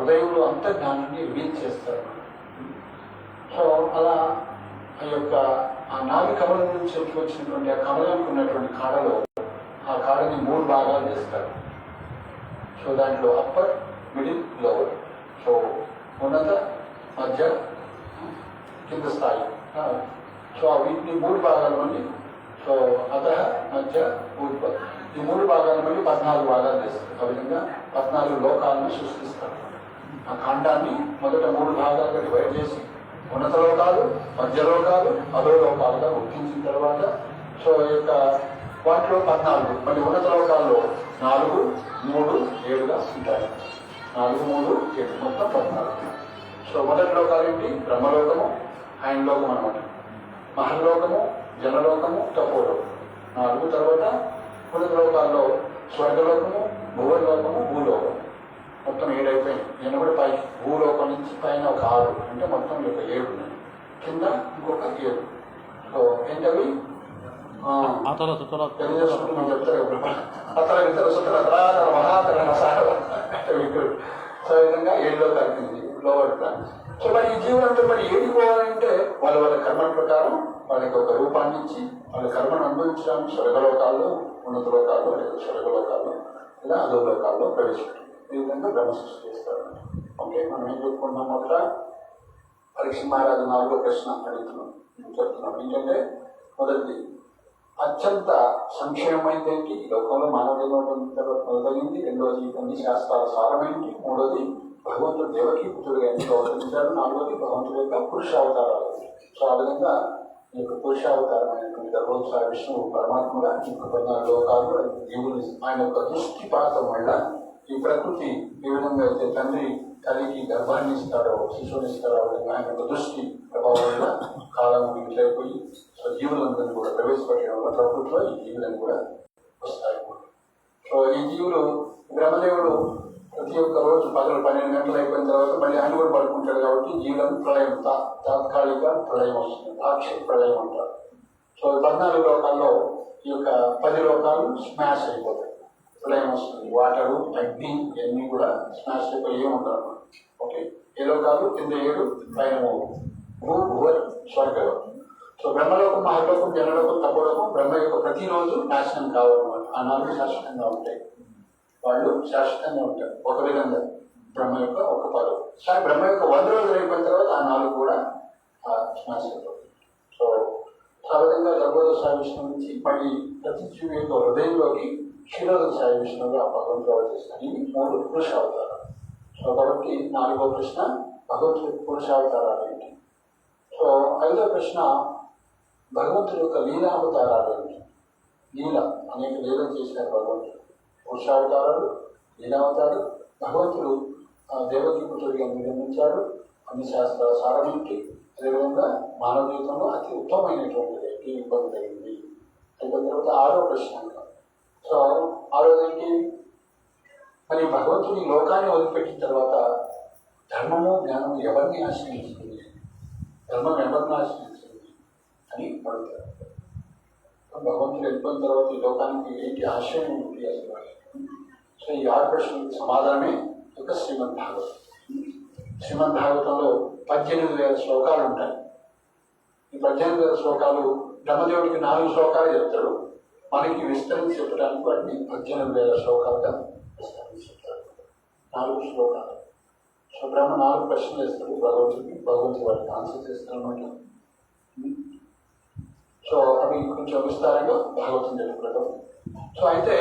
హృదయంలో అంత జ్ఞానాన్ని రిలీజ్ చేస్తారు. సో అలా ఆ యొక్క ఆ నాభి కమలం నుంచి వచ్చినటువంటి ఆ కమలానికి ఉన్నటువంటి కాడలో ఆ కాడని 3 భాగాలు చేస్తారు. సో దాంట్లో అప్పర్, మిడిల్, లోవర్. సో ఉన్నత, మధ్య, కింద స్థాయి. సో వీటిని 3 భాగాల్లోని సో అధ, మధ్య, ఊర్ధ్వ ఈ 3 భాగాల నుండి 14 భాగాలు చేస్తారు. ఆ విధంగా 14 లోకాలను సృష్టిస్తారు. ఆ ఖండాన్ని మొదట 3 భాగాలుగా డివైడ్ చేసి ఉన్నత లోకాలు, మధ్య లోకాలు, అధో లోకాలుగా గుర్తించిన తర్వాత సో ఈ యొక్క వాటిలో 14 మళ్ళీ ఉన్నత లోకాల్లో 4, 3, 7గా ఉంటాయి. 4, 3, 7 మొత్తం 14. సో మొదటి లోకాలు ఏంటి? బ్రహ్మలోకము, ఆయన లోకం అనమాట. మహర్లోకము, జనలోకము, తపోలోకము 4. తర్వాత ఉన్నత లోకాల్లో స్వర్గలోకము, భువలోకము, భూలోకము మొత్తం 7 అయిపోయింది. నేను కూడా పైకి భూలోకం నుంచి పైన ఒక 6 అంటే మొత్తం 7 ఉన్నాయి. కింద ఇంకొక 7. సో ఏంటవి తెలియజేసుకుంటూ చెప్తారు. అతర ఇతర సుతర మహాతర సో ఈ విధంగా 7లో కలిపింది లోవర్ ప్లాన్. సో మరి ఈ జీవులంతా మరి ఏది పోవాలంటే వాళ్ళ కర్మల ప్రకారం వాళ్ళకి ఒక రూపాన్ని ఇచ్చి వాళ్ళ కర్మను అనుభవించడానికి స్వర్గలోకాల్లో, ఉన్నత లోకాల్లో, లేదా స్వర్గలోకాల్లో లేదా అదో లోకాల్లో ప్రవేశపెట్టారు. ఈ విధంగా బ్రహ్మ సృష్టి చేస్తారు. ఓకే, మనం ఏం చెప్పుకుంటున్నాం? అక్కడ పరీక్ష మహారాజు 4వ ప్రశ్న అడుగుతున్నాం, చెప్తున్నాం ఏంటంటే మొదటిది అత్యంత సంక్షేమమైంది ఏంటి? ఈ లోకంలో మానవ మొదలైంది. రెండవది కొన్ని శాస్త్రాల సారమేంటి? మూడవది భగవంతుడు దేవకీ పుత్రుడిగా ఎందుకు అవతరించారు? 4వది భగవంతుడి యొక్క పురుషావతారాలు. సో ఆ విధంగా ఈ యొక్క పురుషావతారమైనటువంటి గర్భోత్సాహ విష్ణువు పరమాత్మగా ఈ యొక్క 14 లోకాలు జీవులు ఆయన యొక్క దృష్టి పాతం వల్ల ఈ ప్రకృతి ఏ విధంగా అయితే తండ్రి తల్లికి గర్భాన్ని ఇస్తాడో, శిశువుని ఇస్తాడో ఆయన యొక్క దృష్టి ప్రభావం వల్ల కాలం మిగిలిపోయి సో జీవులందరినీ కూడా ప్రవేశపెట్టడం వల్ల ప్రకృతిలో ఈ జీవులను కూడా వస్తాయి. సో ఈ జీవులు బ్రహ్మదేవుడు ప్రతి ఒక్క రోజు పగలు 12 గంటలు అయిపోయిన తర్వాత మళ్ళీ ఆయన కూడా పడుకుంటాడు. కాబట్టి జీవులను ప్రళయం, తాత్కాలిక ప్రళయం వస్తుంది, పాక్షిక ప్రళయం అంటారు. సో 14 లోకాల్లో ఈ యొక్క 10 లోకాలు స్మాష్ అయిపోతాయి, ప్రళయం వస్తుంది. వాటరు, అగ్ని ఇవన్నీ కూడా స్మాష్ అయిపోయి ఏముంటారు. ఓకే, ఏ లోకాలు? కింద 7, పైన 3, భూ, భువ, స్వర్గలోకం. సో బ్రహ్మలోకం, మహర్లోకం, జనలోకం, తపోలోకం బ్రహ్మ యొక్క ప్రతిరోజు నాశనం కావాలన్నమాట. ఆ 4 శాశ్వతంగా ఉంటాయి, వాళ్ళు శాశ్వతంగా ఉంటారు. ఒక విధంగా బ్రహ్మ యొక్క ఒక పదవి. కానీ బ్రహ్మ యొక్క 100 రోజులు అయిపోయిన తర్వాత ఆ 4 కూడా స్మరించబడతాయి. సో ఆ విధంగా గర్భోదశ విష్ణు నుంచి మళ్ళీ ప్రతి జీవి యొక్క హృదయంలోకి క్షీరోదశ విష్ణువుగా భగవంతుడు అవతరిస్తాడు. ఇవి 3 పురుషావతారాలు. సో కాబట్టి 4వ ప్రశ్న భగవంతుడి పురుషావతారాలు ఏంటి? సో 5వ ప్రశ్న భగవంతుడి యొక్క లీలావతారాలు ఏంటి? లీల అనేక లీలలు చేశారు భగవంతుడు. పురుషావతారాలు, లీలావతారాలు. భగవంతుడు దేవకీ పుత్రుడిగా నిర్మించాడు. అన్ని శాస్త్రాల సారమేంటి? అదేవిధంగా మానవ జీవితంలో అతి ఉత్తమమైనటువంటిది ఏంటి పొందగలిగింది. అయిపోయిన తర్వాత 6వ ప్రశ్న. సో 6వది ఏంటి? మరి భగవంతుడి లోకాన్ని వదిలిపెట్టిన తర్వాత ధర్మము, జ్ఞానము ఎవరిని ఆశ్రయించింది? ధర్మం ఎవరిని ఆశ్రయించింది అని అడుగుతారు. భగవంతుడు వెళ్ళిపోయిన తర్వాత ఈ లోకానికి ఏంటి ఆశ్రయం ఏంటి అసలు? సో ఈ 6 ప్రశ్నలకు సమాధానమే ఒక శ్రీమద్ భాగవతం. శ్రీమద్ భాగవతంలో 18,000 శ్లోకాలు ఉంటాయి. ఈ 18,000 శ్లోకాలు బ్రహ్మదేవుడికి 4 శ్లోకాలు చెప్తాడు. మనకి విస్తరించి చెప్పడానికి వాటిని 18,000 శ్లోకాలుగా విస్తరించి చెప్తాడు. 4 శ్లోకాలు. సో బ్రహ్మ 4 ప్రశ్నలు వేస్తాడు భగవంతుడికి. భగవంతుడు వాటికి ఆన్సర్ చేస్తారన్నమాట. సో అవి కొంచెం విస్తారంగా భాగవతం చెప్పుకుంటాం. సో అయితే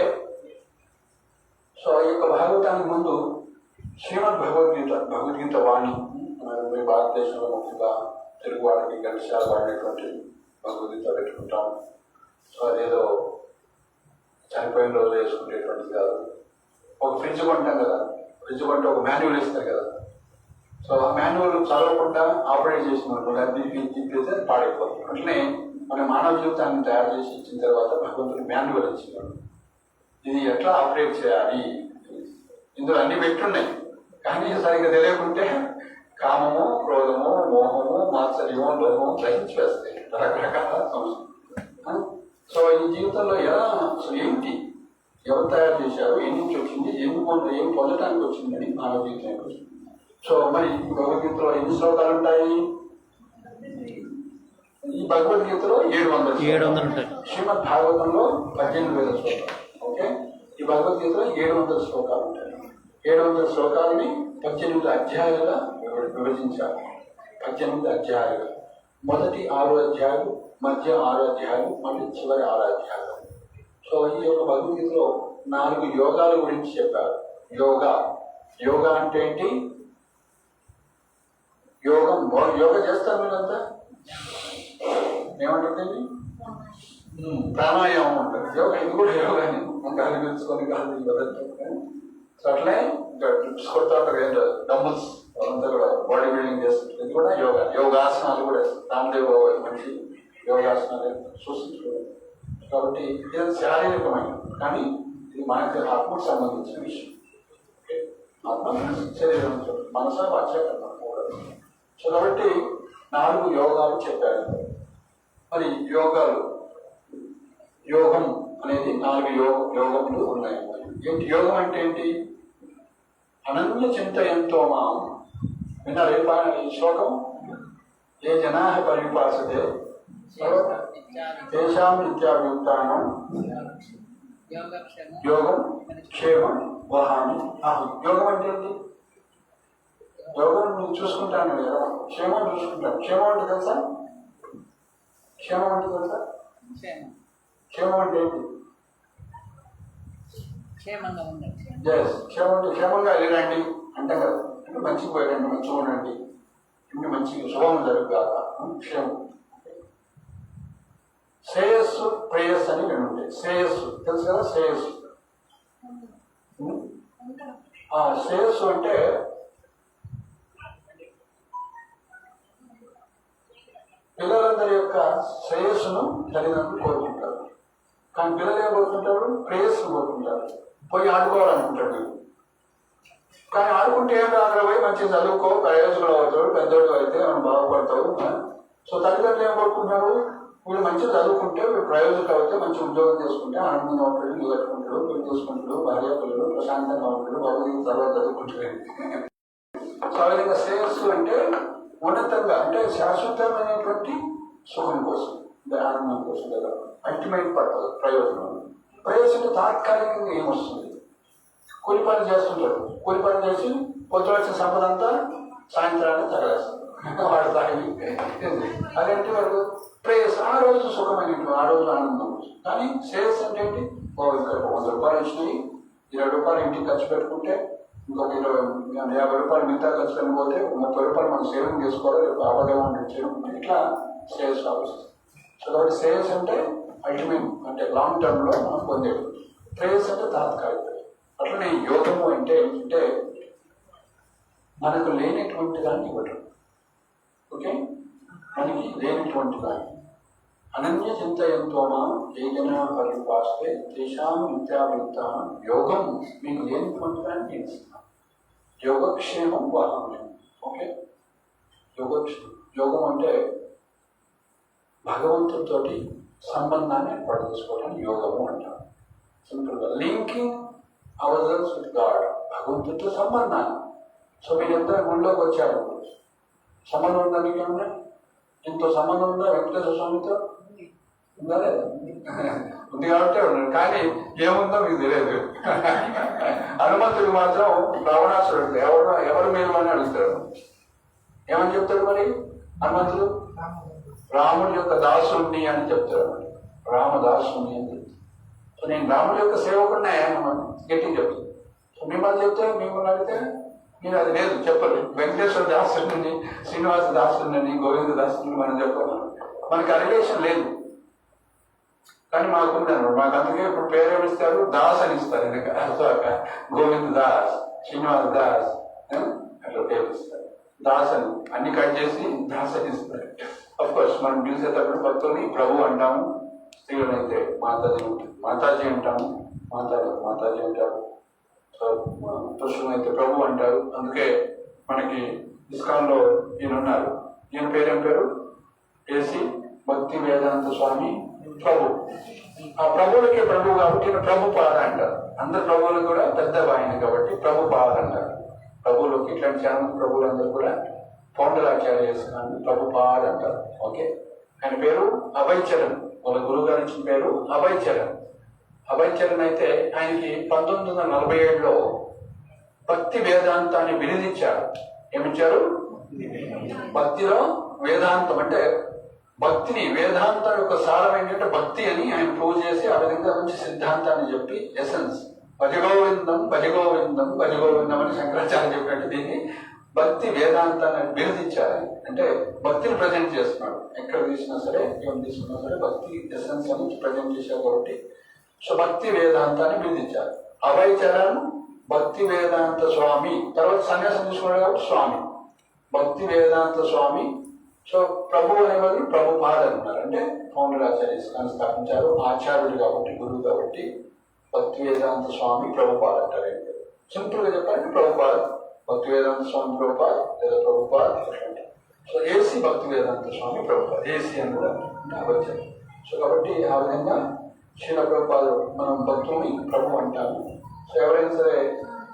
సో ఈ యొక్క భాగవతానికి ముందు శ్రీమద్ భగవద్గీత వాణి మన భారతదేశంలో ముఖ్యంగా తెలుగు వాడికి గణశాల వాడినటువంటి భగవద్గీత పెట్టుకుంటాం. సో అదేదో చనిపోయిన రోజు వేసుకునేటువంటిది కాదు. ఒక ఫ్రిడ్జ్ కొంటాం కదా, ఫ్రిడ్జ్ కొంటే ఒక మాన్యువల్ ఇస్తారు కదా. సో ఆ మాన్యువల్ చదవకుండా ఆపరేట్ చేసిన అది తిప్పేసి పాడైపోతుంది. అట్లనే మన మానవ జీవితాన్ని తయారు చేసి ఇచ్చిన తర్వాత భగవంతుడి మాన్యువల్ ఇచ్చినాడు. ఇది ఎట్లా ఆపరేట్ చేయాలి, ఇందులో అన్ని పెట్టున్నాయి. కానీ సరిగ్గా తెలియకుంటే కామము, క్రోధము, మోహము, మాత్సర్యము, లోహము గ్రహించి వేస్తాయి రకరకాల సమస్యలు. సో ఈ జీవితంలో ఎలా అసలు ఏంటి, ఎవరు తయారు చేశారు, ఎన్ని నుంచి వచ్చింది, ఏం పొందడానికి వచ్చిందని మానవ జీవితానికి వచ్చింది. సో మరి ఈ భగవద్గీతలో ఎన్ని శ్లోకాలు ఉంటాయి? ఈ భగవద్గీతలో 700 ఉంటాయి. శ్రీమద్ భాగవతంలో 18,000 శ్లోకాలు. ఓకే, ఈ భగవద్గీతలో 700 శ్లోకాలు ఉంటాయి. 700 శ్లోకాలని 18 అధ్యాయాలుగా విభజించారు. 18 అధ్యాయాలు. మొదటి 6 అధ్యాయాలు, మధ్య 6 అధ్యాయాలు, మళ్ళీ చివరి 6 అధ్యాయాలు. సో ఈ యొక్క భగవద్గీతలో 4 యోగాల గురించి చెప్పారు. యోగా అంటే ఏంటి? యోగా చేస్తారు మీరంతా? ఏమంటుంది? ప్రాణాయామం ఉంటుంది. యోగా ఇది కూడా యోగాని. గాలి పీల్చుకొని గాలి వదలుతుంది. సో అట్లే కొడతా ఉంటారు ఏంటో డంబుల్స్ అంతా కూడా బాడీ బిల్డింగ్ చేస్తుంటారు. ఇది కూడా యోగాసనాలు కూడా రామ్దేవ్ మంచి యోగాసనాలు సూచించుకోవాలి. కాబట్టి ఇది శారీరకమైన, కానీ ఇది మనకి ఆత్మకు సంబంధించిన విషయం. ఆత్మ శరీరం మనస వాచ్యకరణ. సో కాబట్టి 4 యోగాలు చెప్పారు. మరి యోగం అనేది 4 యోగములు ఉన్నాయి. ఏంటి యోగం అంటే ఏంటి? అనన్య చింతయంతో మాం. విన్నారు ఈ శ్లోకం? ఏ జనా పరిపాసతే తేషాం నిత్యాభియుక్తానం యోగం క్షేమం వహామి అహం. యోగం అంటే ఏంటి? యోగం నువ్వు చూసుకుంటాను కదా, క్షేమం చూసుకుంటాను. క్షేమం అంటే తెలుసా? క్షేమం అంటే ఏంటి? క్షేమంగా వెళ్ళిరండి అంటాం కదా. అంటే మంచిగా పోయారండి, మంచిగా ఉండండి, ఇంటి మంచిగా శుభం జరుగుగాక. క్షేమం. శ్రేయస్సు ప్రేయస్సు అని నేను ఉంటాయి. శ్రేయస్సు తెలుసు కదా? శ్రేయస్సు అంటే పిల్లలందరి యొక్క శ్రేయస్సును తల్లిదండ్రులు కోరుకుంటారు. కానీ పిల్లలు ఏం కోరుకుంటారు? ప్రేయస్సును కోరుకుంటారు. పోయి ఆడుకోవాలనుకుంటాడు. కానీ ఆడుకుంటే ఏం రాదు, పోయి మంచిగా చదువుకో, ప్రయోజకులు అవుతాడు, పెద్దోడు అయితే మనం బాగుపడతావు. సో తల్లిదండ్రులు ఏం కోరుకుంటారు? వీళ్ళు మంచిగా చదువుకుంటే, వీళ్ళు ప్రయోజకులు అయితే మంచి ఉద్యోగం చేసుకుంటే ఆనందంగా ఉంటాడు, ఇల్లు కట్టుకుంటాడు, పెళ్లి చేసుకుంటాడు, భార్య పిల్లలు ప్రశాంతంగా ఉంటాడు, భగవద్గీత తర్వాత చదువుకుంటాడు. సో ఆ విధంగా శ్రేయస్సు అంటే ఉన్నతంగా, అంటే శాశ్వతమైనటువంటి సుఖం కోసం, ఆనందం కోసం కదా, అల్టిమేట్ పర్పస్, ప్రయోజనం. ప్రయోజనం అంటే తాత్కాలికంగా ఏమొస్తుంది? కూలి పని చేస్తుంటాడు, కూలి పని చేసి పొద్దు వచ్చిన సంపద అంతా సాయంత్రాన్ని తగలేస్తాడు వాడు తాగి. అదేంటి వాడు ప్రేయస్. ఆ రోజు సుఖమైనటువంటి, ఆ రోజు ఆనందం. కానీ శ్రేయస్ అంటే ఏంటి? ఇక్కడ 100 రూపాయలు ఇచ్చినాయి, 20 రూపాయలు ఇంటికి ఖర్చు పెట్టుకుంటే, ఇంకొక 50 రూపాయలు మిగతా ఖర్చు పెట్టుకోతే 30 రూపాయలు మనం సేవింగ్ చేసుకోవాలి, రేపు ఆపదేమో చేయడం. ఇట్లా శ్రేయస్ ఆలోచిస్తాం. సో కాబట్టి శ్రేయస్ అంటే అల్టిమేట్, అంటే లాంగ్ టర్మ్ లో మనం పొందేది. ప్రేయస్ అంటే తాత్కాలిక. అట్లనే యోగము అంటే ఏంటంటే మనకు లేనటువంటి దాన్ని ఇవ్వటం. ఓకే, మనకి లేనటువంటి దాన్ని. అనన్య చింతయంతో ఏ జనా పరిపాస్తే తేషాం నిత్యాభియుక్తానం యోగం. మీకు లేనటువంటి దాన్ని నేను ఇస్తాను. యోగక్షేమం వాహనం. ఓకే, యోగం అంటే భగవంతుడితో సంబంధాన్ని ఏర్పాటు చేసుకోవడానికి యోగము అంటారు. సింపుల్గా linking ourselves with God. భగవంతుడితో సంబంధాన్ని. సో మీరంతా గుళ్ళోకి వచ్చారు, సంబంధం ఉందా? మీకు ఏమన్నా ఎంతో సంబంధం ఉందా వెంకటేశ్వర స్వామితో? ఉందా లేదా? ఉంది కాబట్టి ఉన్నాడు, కానీ ఏముందో మీకు తెలియదు. హనుమంతుడు మాత్రం రావణాసురుడు ఎవరు మీరు అని అడుగుతాడు. ఏమని చెప్తాడు మరి హనుమంతుడు? రాముడి యొక్క దాసుని అని చెప్తాడు. రామదాసుని అని చెప్తాడు. సో నేను రాముడి యొక్క సేవకుడిని గట్టిగా చెప్తాను. సో మిమ్మల్ని చెప్తే, మిమ్మల్ని అడిగితే మీరు అది లేదు చెప్పరు. వెంకటేశ్వర దాసుని, శ్రీనివాస దాసుని, గోవింద దాసుని మనం చెప్పాలి. మనకి ఆ రిలేషన్ లేదు, కానీ మాకుంది అన్నమాట. మాకు అందుకే ఇప్పుడు పేరేమిస్తారు? దాస్ అని ఇస్తారు. గోవింద దాస్, శ్రీనివాస దాస్ అట్లా పేరు ఇస్తారు. దాస్ అని అన్ని కట్ చేసి దాస్ అని ఇస్తారు. అఫ్ కోర్స్ మనం పిలిచేటప్పుడు భక్తుల్ని ప్రభు అంటాము, స్త్రీలనైతే మాతాజీ అంటాము, మాతాజీ అంటారు, పురుషులైతే ప్రభు అంటారు. అందుకే మనకి ఇస్కాన్లో ఈయన ఉన్నారు. ఈయన పేరేం పేరు? ఏసీ భక్తి వేదాంత స్వామి ప్రభు. ఆ ప్రభువులకే ప్రభు కాబట్టి ఈయన ప్రభుపాద అంటారు. అందరు ప్రభువులు కూడా పెద్ద ఆయన కాబట్టి ప్రభుపాద అంటారు. ప్రభువులోకి ఇట్లాంటి చాలా మంది ప్రభువులందరూ కూడా పౌండరాచార్యస్ అని ప్రభుపాద్ అంటారు. ఓకే, ఆయన పేరు అభయ్ చరణ్. వాళ్ళ గురువు గారు ఇచ్చిన పేరు అభయ్ చరణ్. అభయ్ చరణ్ అయితే ఆయనకి 1947లో భక్తి వేదాంతాన్ని వినిదించారు. ఏమిచ్చారు? భక్తిలో వేదాంతం అంటే భక్తిని, వేదాంతం యొక్క సారం ఏంటంటే భక్తి అని ఆయన ప్రూవ్ చేసి ఆ విధంగా మంచి సిద్ధాంతాన్ని చెప్పి ఎసెన్స్ భజగోవిందం భజగోవిందం భజగోవిందం అని శంకరాచార్య చెప్పినట్టు దీన్ని భక్తి వేదాంతాన్ని వినిదించారు. అంటే భక్తిని ప్రజెంట్ చేస్తున్నాడు. ఎక్కడ తీసినా సరే, ఏం తీసుకున్నా సరే భక్తి ఎసెన్స్ అని ప్రజెంట్ చేశారు కాబట్టి సో భక్తి వేదాంతాన్ని వినిదించారు. అభయ్ చరణ్ భక్తి వేదాంత స్వామి, తర్వాత సన్యాసం తీసుకున్నాడు కాబట్టి స్వామి, భక్తి వేదాంత స్వామి. సో ప్రభు అనే బదులు ప్రభుపాద్ అంటున్నారు. అంటే ఫౌండర్ ఆచార్యస్ అని స్థాపించారు. ఆచార్యుడు కాబట్టి, గురువు కాబట్టి భక్తి వేదాంత స్వామి ప్రభుపాద్ అంటారు. సింపుల్ గా చెప్పాలంటే ప్రభుపాద్, భక్తి వేదాంత స్వామి ప్రభుపాద్ లేదా ప్రభుపాద్. సో ఏసీ భక్తి వేదాంత స్వామి ప్రభుపాద్, ఏసీ అని కూడా వచ్చారు. సో కాబట్టి ఆ విధంగా శ్రీల ప్రభుపాద్ మనం భక్తుల్ని ప్రభు అంటాము. సో ఎవరైనా సరే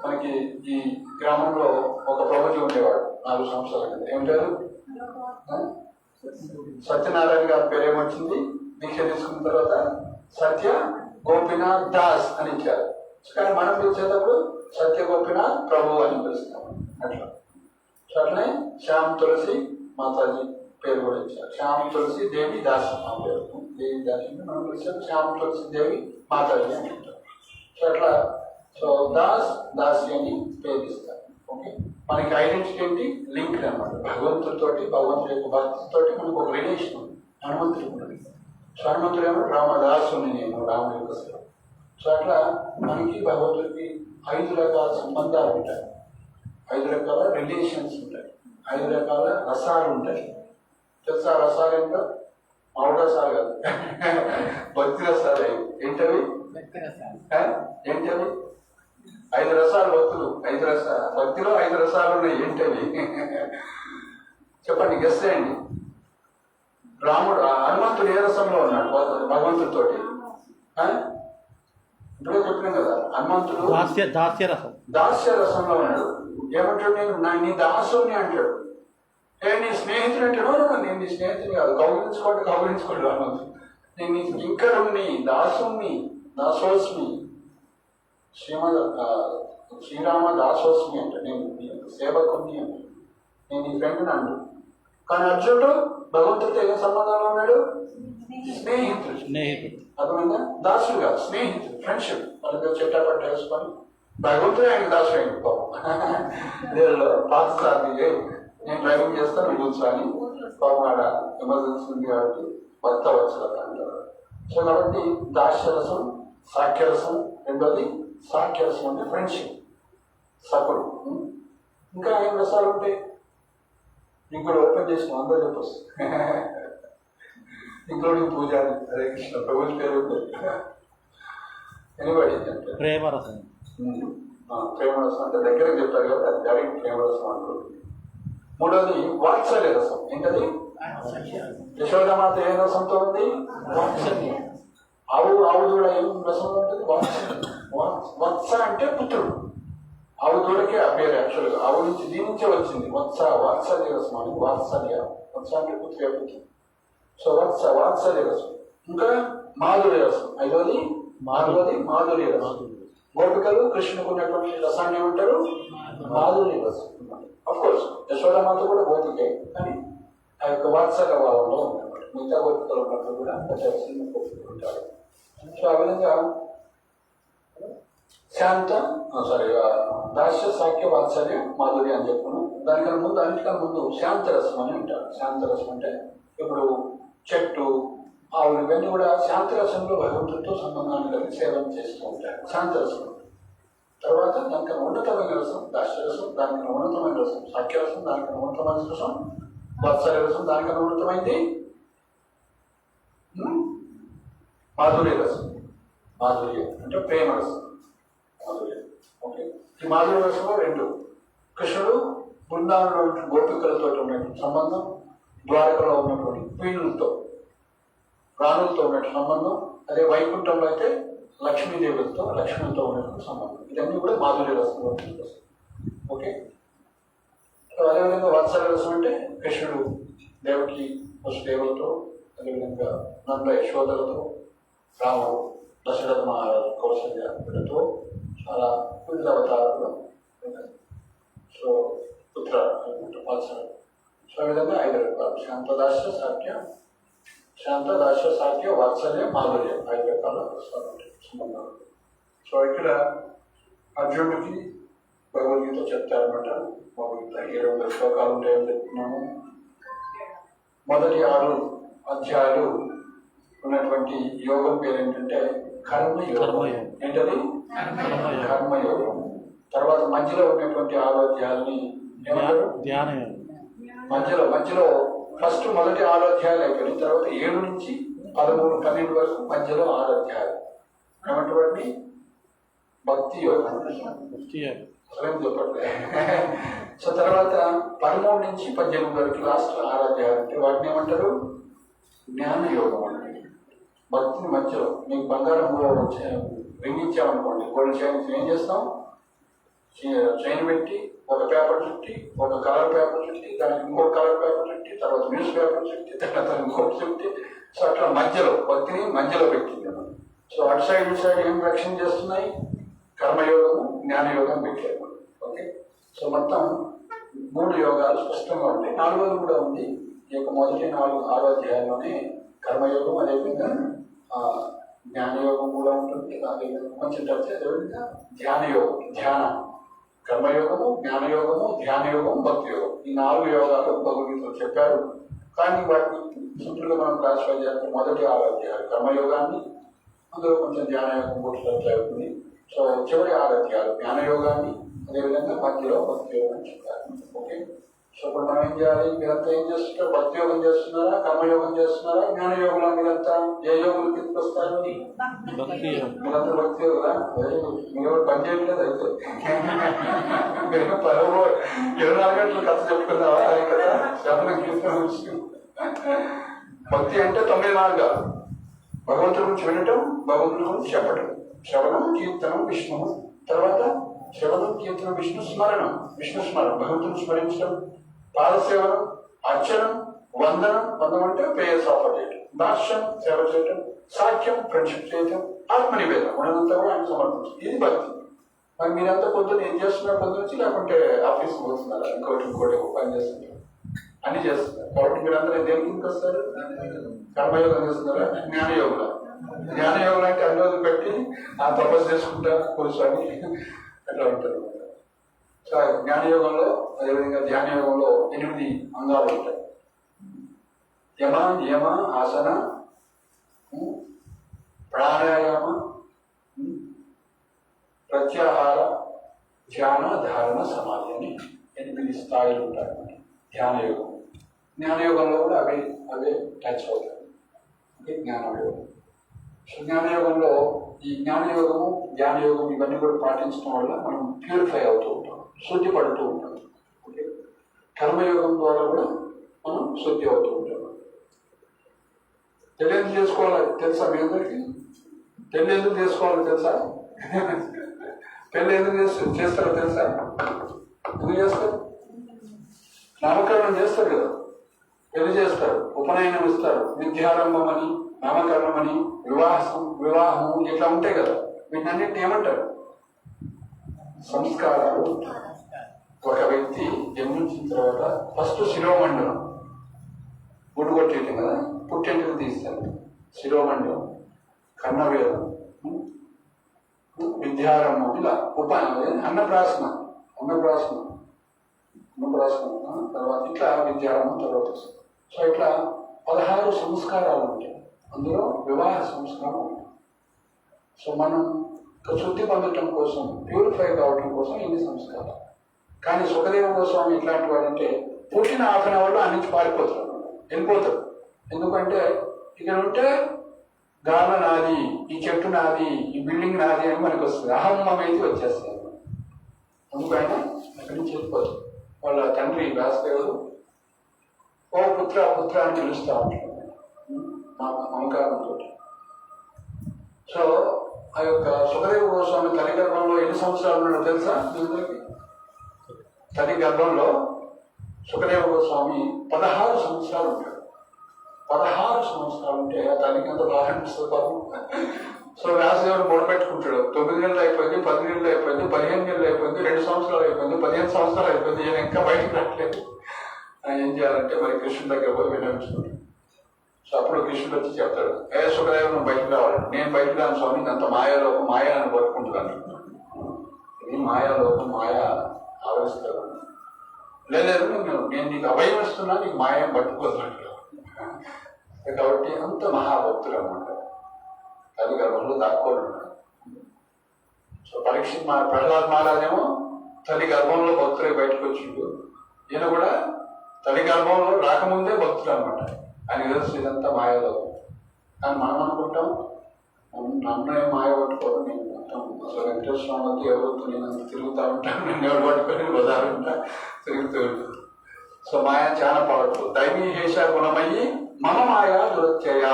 మనకి ఈ గ్రామంలో ఒక ప్రభుజీ ఉండేవాడు 4 సంవత్సరాల కింద. ఏమిటారు? సత్యనారాయణ గారి పేరు ఏమొచ్చింది? దీక్ష తీసుకున్న తర్వాత సత్య గోపీనాథ్ దాస్ అని ఇచ్చారు. కానీ మనం పిలిచేటప్పుడు సత్య గోపీనాథ్ ప్రభు అని పిలుస్తాం. అట్లా సో అట్లనే శ్యామ్ తులసి మాతాజీ పేరు కూడా ఇచ్చారు. శ్యామ్ తులసి దేవి దాస్ ఆ పేరు. దేవి దాస్ అంటే మనం పిలిచాం శ్యామ్ తులసి దేవి మాతాజీ అని అంటారు. సో అట్లా సో దాస్ దాసి అని పేరు ఇస్తారు. ఓకే, మనకి ఐడెంటిటీ ఏంటి? లింక్ అనమాట. భగవంతుడితోటి, భగవంతుడి యొక్క భక్తితోటి మనకు ఒక రిలేషన్ ఉంది. హనుమంతుడికి ఉన్నది. సో హనుమంతుడు ఏమో రామదాసుని, నేను రాముడి యొక్క సేవ. సో అట్లా మనకి భగవంతుడికి 5 రకాల సంబంధాలు ఉంటాయి, 5 రకాల రిలేషన్స్ ఉంటాయి, 5 రకాల రసాలు ఉంటాయి. తెలుసా రసాలు ఏంటో? మామూలు రసాలు కాదు, భక్తి రసాలు. ఏంటవి? ఏంటవి? 5 రసాలు భక్తులు, 5 రసాలు భక్తిలో 5 రసాలు ఉన్నాయి. ఏంటవి? చెప్పండి, గెస్ చేయండి. రాముడు, హనుమంతుడు ఏ రసంలో ఉన్నాడు భగవంతుడితోటి? ఇప్పుడే చెప్పినాం కదా, హనుమంతుడు దాస్య రసంలో ఉన్నాడు. ఏమంటాడు? నేను నీ దాసుని అంటాడు. నీ స్నేహితుడు అంటాడు. నేను నీ స్నేహితుని కాదు, కౌగిలించుకోండి హనుమంతుడు. నేను నీ కింకరుణ్ణి, దాసుని, దాసోస్మి, శ్రీరామ దాసోస్మి అంటే నేను నీ సేవకుని అంటే, నేను నీ ఫ్రెండ్ని అంటు. కానీ అర్జునుడు భగవంతుడితో ఏ సంబంధంలో ఉన్నాడు? స్నేహితుడు. అర్థమైందా? దాసుడు కాదు, స్నేహితుడు, ఫ్రెండ్షిప్. వాళ్ళతో చెట్టపట్ట వేసుకొని భగవంతుడు ఆయనకు దాసుడు అయింది. పాపం వీళ్ళలో పాత సార్లు నేను డ్రైవింగ్ చేస్తాను కూర్చొని పాపం ఆడ ఎమర్జెన్సీ ఉంది కాబట్టి భర్త వచ్చారు అంటారు. సో కాబట్టి దాస్యరసం, సాఖ్యరసం. రెండోది సాఖ్యరసం అంటే ఫ్రెండ్షిప్, సకుడు. ఇంకా ఏం రసాలు ఉంటాయి? నీకు కూడా ఓపెన్ చేసిన అందరూ చెప్పొచ్చు, ఇంక్లూడింగ్ పూజారి. హరే కృష్ణ, ప్రభుత్వ పేరు ఎనిబడి అంటే ప్రేమరసం. ప్రేమరసం అంటే దగ్గరకు చెప్పారు కాబట్టి అది డైరెక్ట్ ప్రేమరసం అనుకుంటుంది. మూడోది వాత్సల్య రసం. ఏంటది? యశోదమాత ఏ రసంతో ఉంది? వాత్సల్యం. ఆవు దూడ ఏం రసంలో ఉంటుంది? వాత్సల్యం. వత్స అంటే పుత్రుడు. ఆవు దూడకే ఆ పేరు యాక్చువల్గా ఆవు నుంచి, దీని నుంచే వచ్చింది వత్స, వాత్సల్య రసం అని. వాత్సల్య, వత్స అంటే పుత్రుడు పుత్రుడు. సో వత్స, వాత్సల్య రసం. ఇంకా మాధుర్య రసం. ఐదోది మాధుర్య రసం. గోపికలు కృష్ణుకు ఉన్నటువంటి రసాన్ని ఏమంటారు? మాధుర్య రసం. అఫ్ కోర్స్ యశోదమాత కూడా గోపికే, కానీ ఆ యొక్క వాత్సల్య భావంలో ఉన్నమాట. మిగతా గోపికలు ఉన్నప్పుడు కూడా చిన్న గోపికలు ఉంటారు. సో ఆ విధంగా శాంత దాస్య, సాఖ్య, వాత్సల్య, మాధుర్య అని చెప్పుకున్నాం. దానికన్నా ముందు, అన్నిటికన్నా ముందు శాంతరసం అని ఉంటారు. శాంతరసం అంటే ఇప్పుడు చెట్టు, ఆవులు ఇవన్నీ కూడా శాంతరసంలో భగవంతుడితో సంబంధాన్ని కలిగి సేవన చేస్తూ ఉంటారు. శాంతరసం. తర్వాత దానికన్నా ఉన్నతమైన రసం దాస్యరసం, దానికన్నా ఉన్నతమైన రసం సాఖ్యరసం, దానికన్నా ఉన్నతమైన రసం వాత్సల్య రసం, దానికన్నా ఉన్నతమైంది మాధుర్య రసం. మాధుర్యం అంటే ప్రేమ రసం. మాధుర్యం. ఓకే, ఈ మాధుర్య రసంలో 2. కృష్ణుడు బృందావనంలో గోపికలతో ఉన్నటువంటి సంబంధం, ద్వారకలో ఉన్నటువంటి పీనులతో, రాణులతో ఉన్నటువంటి సంబంధం. అదే వైకుంఠంలో అయితే లక్ష్మీదేవులతో, లక్ష్మణులతో ఉన్నటువంటి సంబంధం. ఇవన్నీ కూడా మాధుర్య రసంలో. ఓకే, వాత్సల్య రసం అంటే కృష్ణుడు దేవకి వసుదేవులతో, అదేవిధంగా నంద యశోదలతో, రాముడు దశరథ మహారాజు కౌసల్య వీళ్ళతో చాలా వివిధ అవతారాలు. సో పుత్ర వాత్సల్యం. సో ఈ విధంగా 5 రకాలు: శాంతదాస్య సాఖ్య వాత్సల్యం మాధుర్యం 5 రకాల సంబంధాలు. సో ఇక్కడ అర్జునుడికి భగవద్గీత చెప్తారన్నమాట. భగవద్గీత 700 శ్లోకాలు ఉంటాయని చెప్తున్నాము. మొదటి 6 అధ్యాయాలు ఉన్నటువంటి యోగం పేరు ఏంటంటే కర్మయోగం. ఏంటది? కర్మయోగం. తర్వాత మధ్యలో ఉన్నటువంటి 6 అధ్యాయాలని ఏమంటారు? మధ్యలో ఫస్ట్ మొదటి 6 అధ్యాయాలు అయిపోయిన తర్వాత 7 నుంచి 13, 12 వరకు మధ్యలో 6 అధ్యాయాలు ఏమంటారు? భక్తి యోగం. అసలేం చెప్పట్లే. సో తర్వాత 13 నుంచి 18 వరకు లాస్ట్ 6 అధ్యాయాలు అంటే వాటిని ఏమంటారు? జ్ఞాన యోగం అంటే. భక్తిని మధ్యలో మీకు బంగారం రింగ్ ఇచ్చామనుకోండి, గోల్డ్ చైన్ ఏం చేస్తాం? చైన్ పెట్టి ఒక పేపర్ చుట్టి, ఒక కలర్ పేపర్ చుట్టి, దానికి ఇంకొక కలర్ పేపర్ చుట్టి, తర్వాత న్యూస్ పేపర్ చుట్టి, తర్వాత ఇంకొకటి చుట్టి. సో అట్లా మధ్యలో భక్తిని మధ్యలో పెట్టింది. సో అటు సైడ్ ఇటు సైడ్ ఏం రక్షణ చేస్తున్నాయి? కర్మయోగము, జ్ఞానయోగం పెట్టారు. ఓకే. సో మొత్తం 3 యోగాలు స్పష్టంగా ఉంటాయి. 4వది కూడా ఉంది. ఈ యొక్క మొదటి 6 అధ్యాయంలోనే కర్మయోగం, అదేవిధంగా జ్ఞానయోగం కూడా ఉంటుంది. అదేవిధంగా కొంచెం టచ్ అదేవిధంగా ధ్యానయోగం. ధ్యానం, కర్మయోగము, జ్ఞానయోగము, ధ్యానయోగం, భక్తి యోగం. ఈ 4 యోగాలు భగవద్గీతలో చెప్పారు. కానీ వాటిని సింపుల్గా మనం క్లాసిఫై చేయాలంటే మొదటి 6 అధ్యాయాలు కర్మయోగాన్ని, అందులో కొంచెం ధ్యానయోగం కూడా టచ్ అవుతుంది. సో చివరి 6 అధ్యాయాలు జ్ఞానయోగాన్ని, అదేవిధంగా మధ్యలో భక్తి యోగం అని చెప్పారు. ఓకే. సో ఇప్పుడు మనం ఏం చేయాలి? మీరంతా ఏం చేస్తున్నారు? భక్తి యోగం చేస్తున్నారా, కర్మయోగం చేస్తున్నారా, జ్ఞానయోగంలో మీరంతా ఏ యోగులు కిందకి వస్తారు? మీరంతా భక్తి యోగులా? మీరు పని చేయట్లేదు అయితే. మీరు 24 గంటలు కథ చెప్పుకున్నావా? అదే కదా శ్రవణ కీర్తన. భక్తి అంటే 9 మార్గాలు. భగవంతుడి గురించి వినటం, భగవంతుడి గురించి చెప్పటం. శ్రవణం, కీర్తనం, విష్ణువు. తర్వాత శ్రవణం, కీర్తనం, విష్ణు స్మరణం. భగవంతుని స్మరించడం. పాదసేవనం, అర్చనం, వందనం అంటే ప్రేయర్స్ ఆఫర్ చేయటం. దాస్యం, సేవ చేయటం. సాఖ్యం, ఫ్రెండ్షిప్ చేయటం. ఆత్మనివేదం ఉన్నదంతా కూడా ఆయన సమర్పించడం. ఇది భక్తి. మరి మీరంతా పొద్దున్న ఏం చేస్తున్నారు? పొద్దున నుంచి లేకుంటే ఆఫీస్కి పోతున్నారా? ఇంకోటి పని చేస్తున్నారు, అన్ని చేస్తున్నారు. కాబట్టి మీరందరూ దేని కిందకి వస్తారు? కర్మయోగం చేస్తున్నారా, జ్ఞానయోగం? జ్ఞానయోగం అంటే అన్ని రోజులు పెట్టి ఆ తపస్సు చేసుకుంటా కూర్చొని అట్లా ఉంటారు. సో జ్ఞానయోగంలో, అదేవిధంగా ధ్యానయోగంలో 8 అంగాలు ఉంటాయి. యమ, నియమ, ఆసన, ప్రాణాయామ, ప్రత్యాహార, ధ్యాన, ధారణ, సమాధి అని 8 స్థాయిలు ఉంటాయి ధ్యానయోగం. జ్ఞానయోగంలో కూడా అవే టచ్ అవుతాయి. ఓకే. జ్ఞానయోగం. సో జ్ఞానయోగంలో ఈ జ్ఞానయోగము, ధ్యానయోగం ఇవన్నీ కూడా పాటించడం వల్ల మనం ప్యూరిఫై అవుతూ ఉంటాం, శుద్ధి పడుతూ ఉంటాం. ఓకే. కర్మయోగం ద్వారా కూడా మనం శుద్ధి అవుతూ ఉంటాం. పెళ్ళి ఎందుకు చేసుకోవాలి తెలుసా మీ అందరికీ? పెళ్ళి ఎందుకు చేసుకోవాలో తెలుసా? పెళ్ళి ఎందుకు చేస్తారో తెలుసా? ఎందుకు చేస్తారు? నామకరణం చేస్తారు కదా, పెళ్లి చేస్తారు, ఉపనయనం ఇస్తారు, విద్యారంభం అని, నామకరణం అని, వివాహము ఇట్లా ఉంటాయి కదా. వీటన్నిటిని ఏమంటారు? సంస్కారాలు. ఒక వ్యక్తి జన్మించిన తర్వాత ఫస్ట్ శిరోమండలం గుడ్డు కొట్టేయటం కదా, పుట్టెంటుకు తీస్తారు. శిరోమండలం, కర్ణవేదం, విద్యారంభం, ఇలా అన్నప్రాసన తర్వాత ఇట్లా విద్యారంభం తర్వాత వస్తుంది. సో ఇట్లా 16 సంస్కారాలు ఉంటాయి. అందులో వివాహ సంస్కారం ఉంటుంది. సో మనం శుద్ధి పొందటం కోసం, ప్యూరిఫై కావటం కోసం ఇన్ని సంస్కారాలు. కానీ సుఖదేవ గోస్వామి ఇట్లాంటి వాడంటే పుట్టిన 1/2 అవర్లో అన్నించి పారిపోతాడు, వెళ్ళిపోతాడు. ఎందుకంటే ఇక్కడ ఉంటే గాన నాది, ఈ చెట్టు నాది, ఈ బిల్డింగ్ నాది అని మనకు వస్తుంది. అహమ్మమైతే వచ్చేస్తుంది. అందుకైనా అక్కడి నుంచి వెళ్ళిపోతాడు. వాళ్ళ తండ్రి వ్యాసదేవుడు ఓ పుత్ర అని పిలుస్తూ ఉంటాడు మమకారంతో. సో ఆ యొక్క సుఖదేవ గోస్వామి తల్లి గర్భంలో ఎన్ని సంవత్సరాలు ఉన్నాడో తెలుసా? తల్లి గర్భంలో సుఖదేవ గోస్వామి 16 సంవత్సరాలు ఉంటాడు. 16 సంవత్సరాలు ఉంటే తల్లికి ఎంత బాగా అనిపిస్తుంది పాపం. సో వ్యాసదేవుడు మొదలుపెట్టుకుంటాడు. 9 నెలలు అయిపోయింది, 10 నెలలు అయిపోయింది, 15 నెలలు అయిపోయింది, 2 సంవత్సరాలు అయిపోయింది, 15 సంవత్సరాలు అయిపోయింది, ఈయన ఇంకా బయటికి రావట్లేదు. ఏం చేయాలంటే మరి కృష్ణుడి దగ్గర పోయి వినిపించుకుంటాడు. సో అప్పుడు కృష్ణుడు వచ్చి చెప్తాడు, సుఖదేవ నువ్వు బయటకు రావాలి. నేను బయటకు రాను స్వామి, అంత మాయాలోకం మాయా అని పట్టుకుంటున్నాను. ఇది మాయాలోకం, మాయా ఆవరిస్తాడు. లేదు నేను నీకు అభయం ఇస్తున్నా, నీకు మాయం పట్టుకోతున్నాడు. కాబట్టి అంత మహాభక్తులు అనమాట. తల్లి గర్భంలో దాక్కోడు ఉన్నాడు. సో పరీక్ష ప్రహ్లాద్ మహారాజేమో తల్లి గర్భంలో భక్తులే బయటకు వచ్చిండు. ఈయన కూడా తల్లి గర్భంలో రాకముందే భక్తులు అనమాట. ఆయన తెలుసు ఇదంతా మాయలోకం. కానీ మనం అనుకుంటాం నన్ను ఏం మాయ పట్టుకోవడం, నేను మొత్తం అసలు వెంకటేశ్వర స్వామి ఎవరితో నేను అంత తిరుగుతూ ఉంటాను, నన్ను ఎవరు పట్టుకొని బజారుంటా తిరుగుతూ ఉంటాను. సో మాయ చాలా పవర్ఫుల్. దైవీ హేష గుణమయ్యి మమ మాయ దురత్యయ,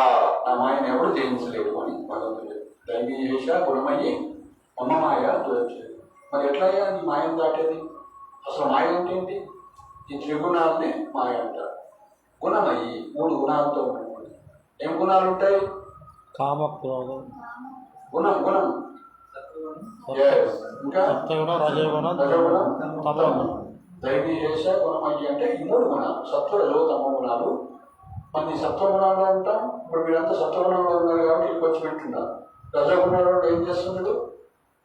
నా మాయను ఎవరు జయించలేడు అని భగవంతుడు. దైవీ హేష గుణమయ్యి మమ మాయ దురత్యయ. మరి ఎట్లయ్యా నీ మాయను దాటేది? అసలు మాయ అంటే ఏంటి? ఈ త్రిగుణాలనే మాయ అంటారు. గుణమయ్యి 3 గుణాలతో ఉన్నటువంటి. ఏం గుణాలు ఉంటాయి? కామ, క్రోధం, గుణం ఇంకా రజోగుణం, తమోగుణం. దైవీ హేష గుణమయ్యి అంటే ఈ 3 గుణాలు, సత్వ రజో తమో గుణాలు. మన సత్వగుణంలో ఉంటాం. ఇప్పుడు మీరంతా సత్వగుణంలో ఉన్నారు కాబట్టి ఇక్కడికి వచ్చి పెట్టున్నారు. రజోగుణంలో ఏం చేస్తున్నాడు?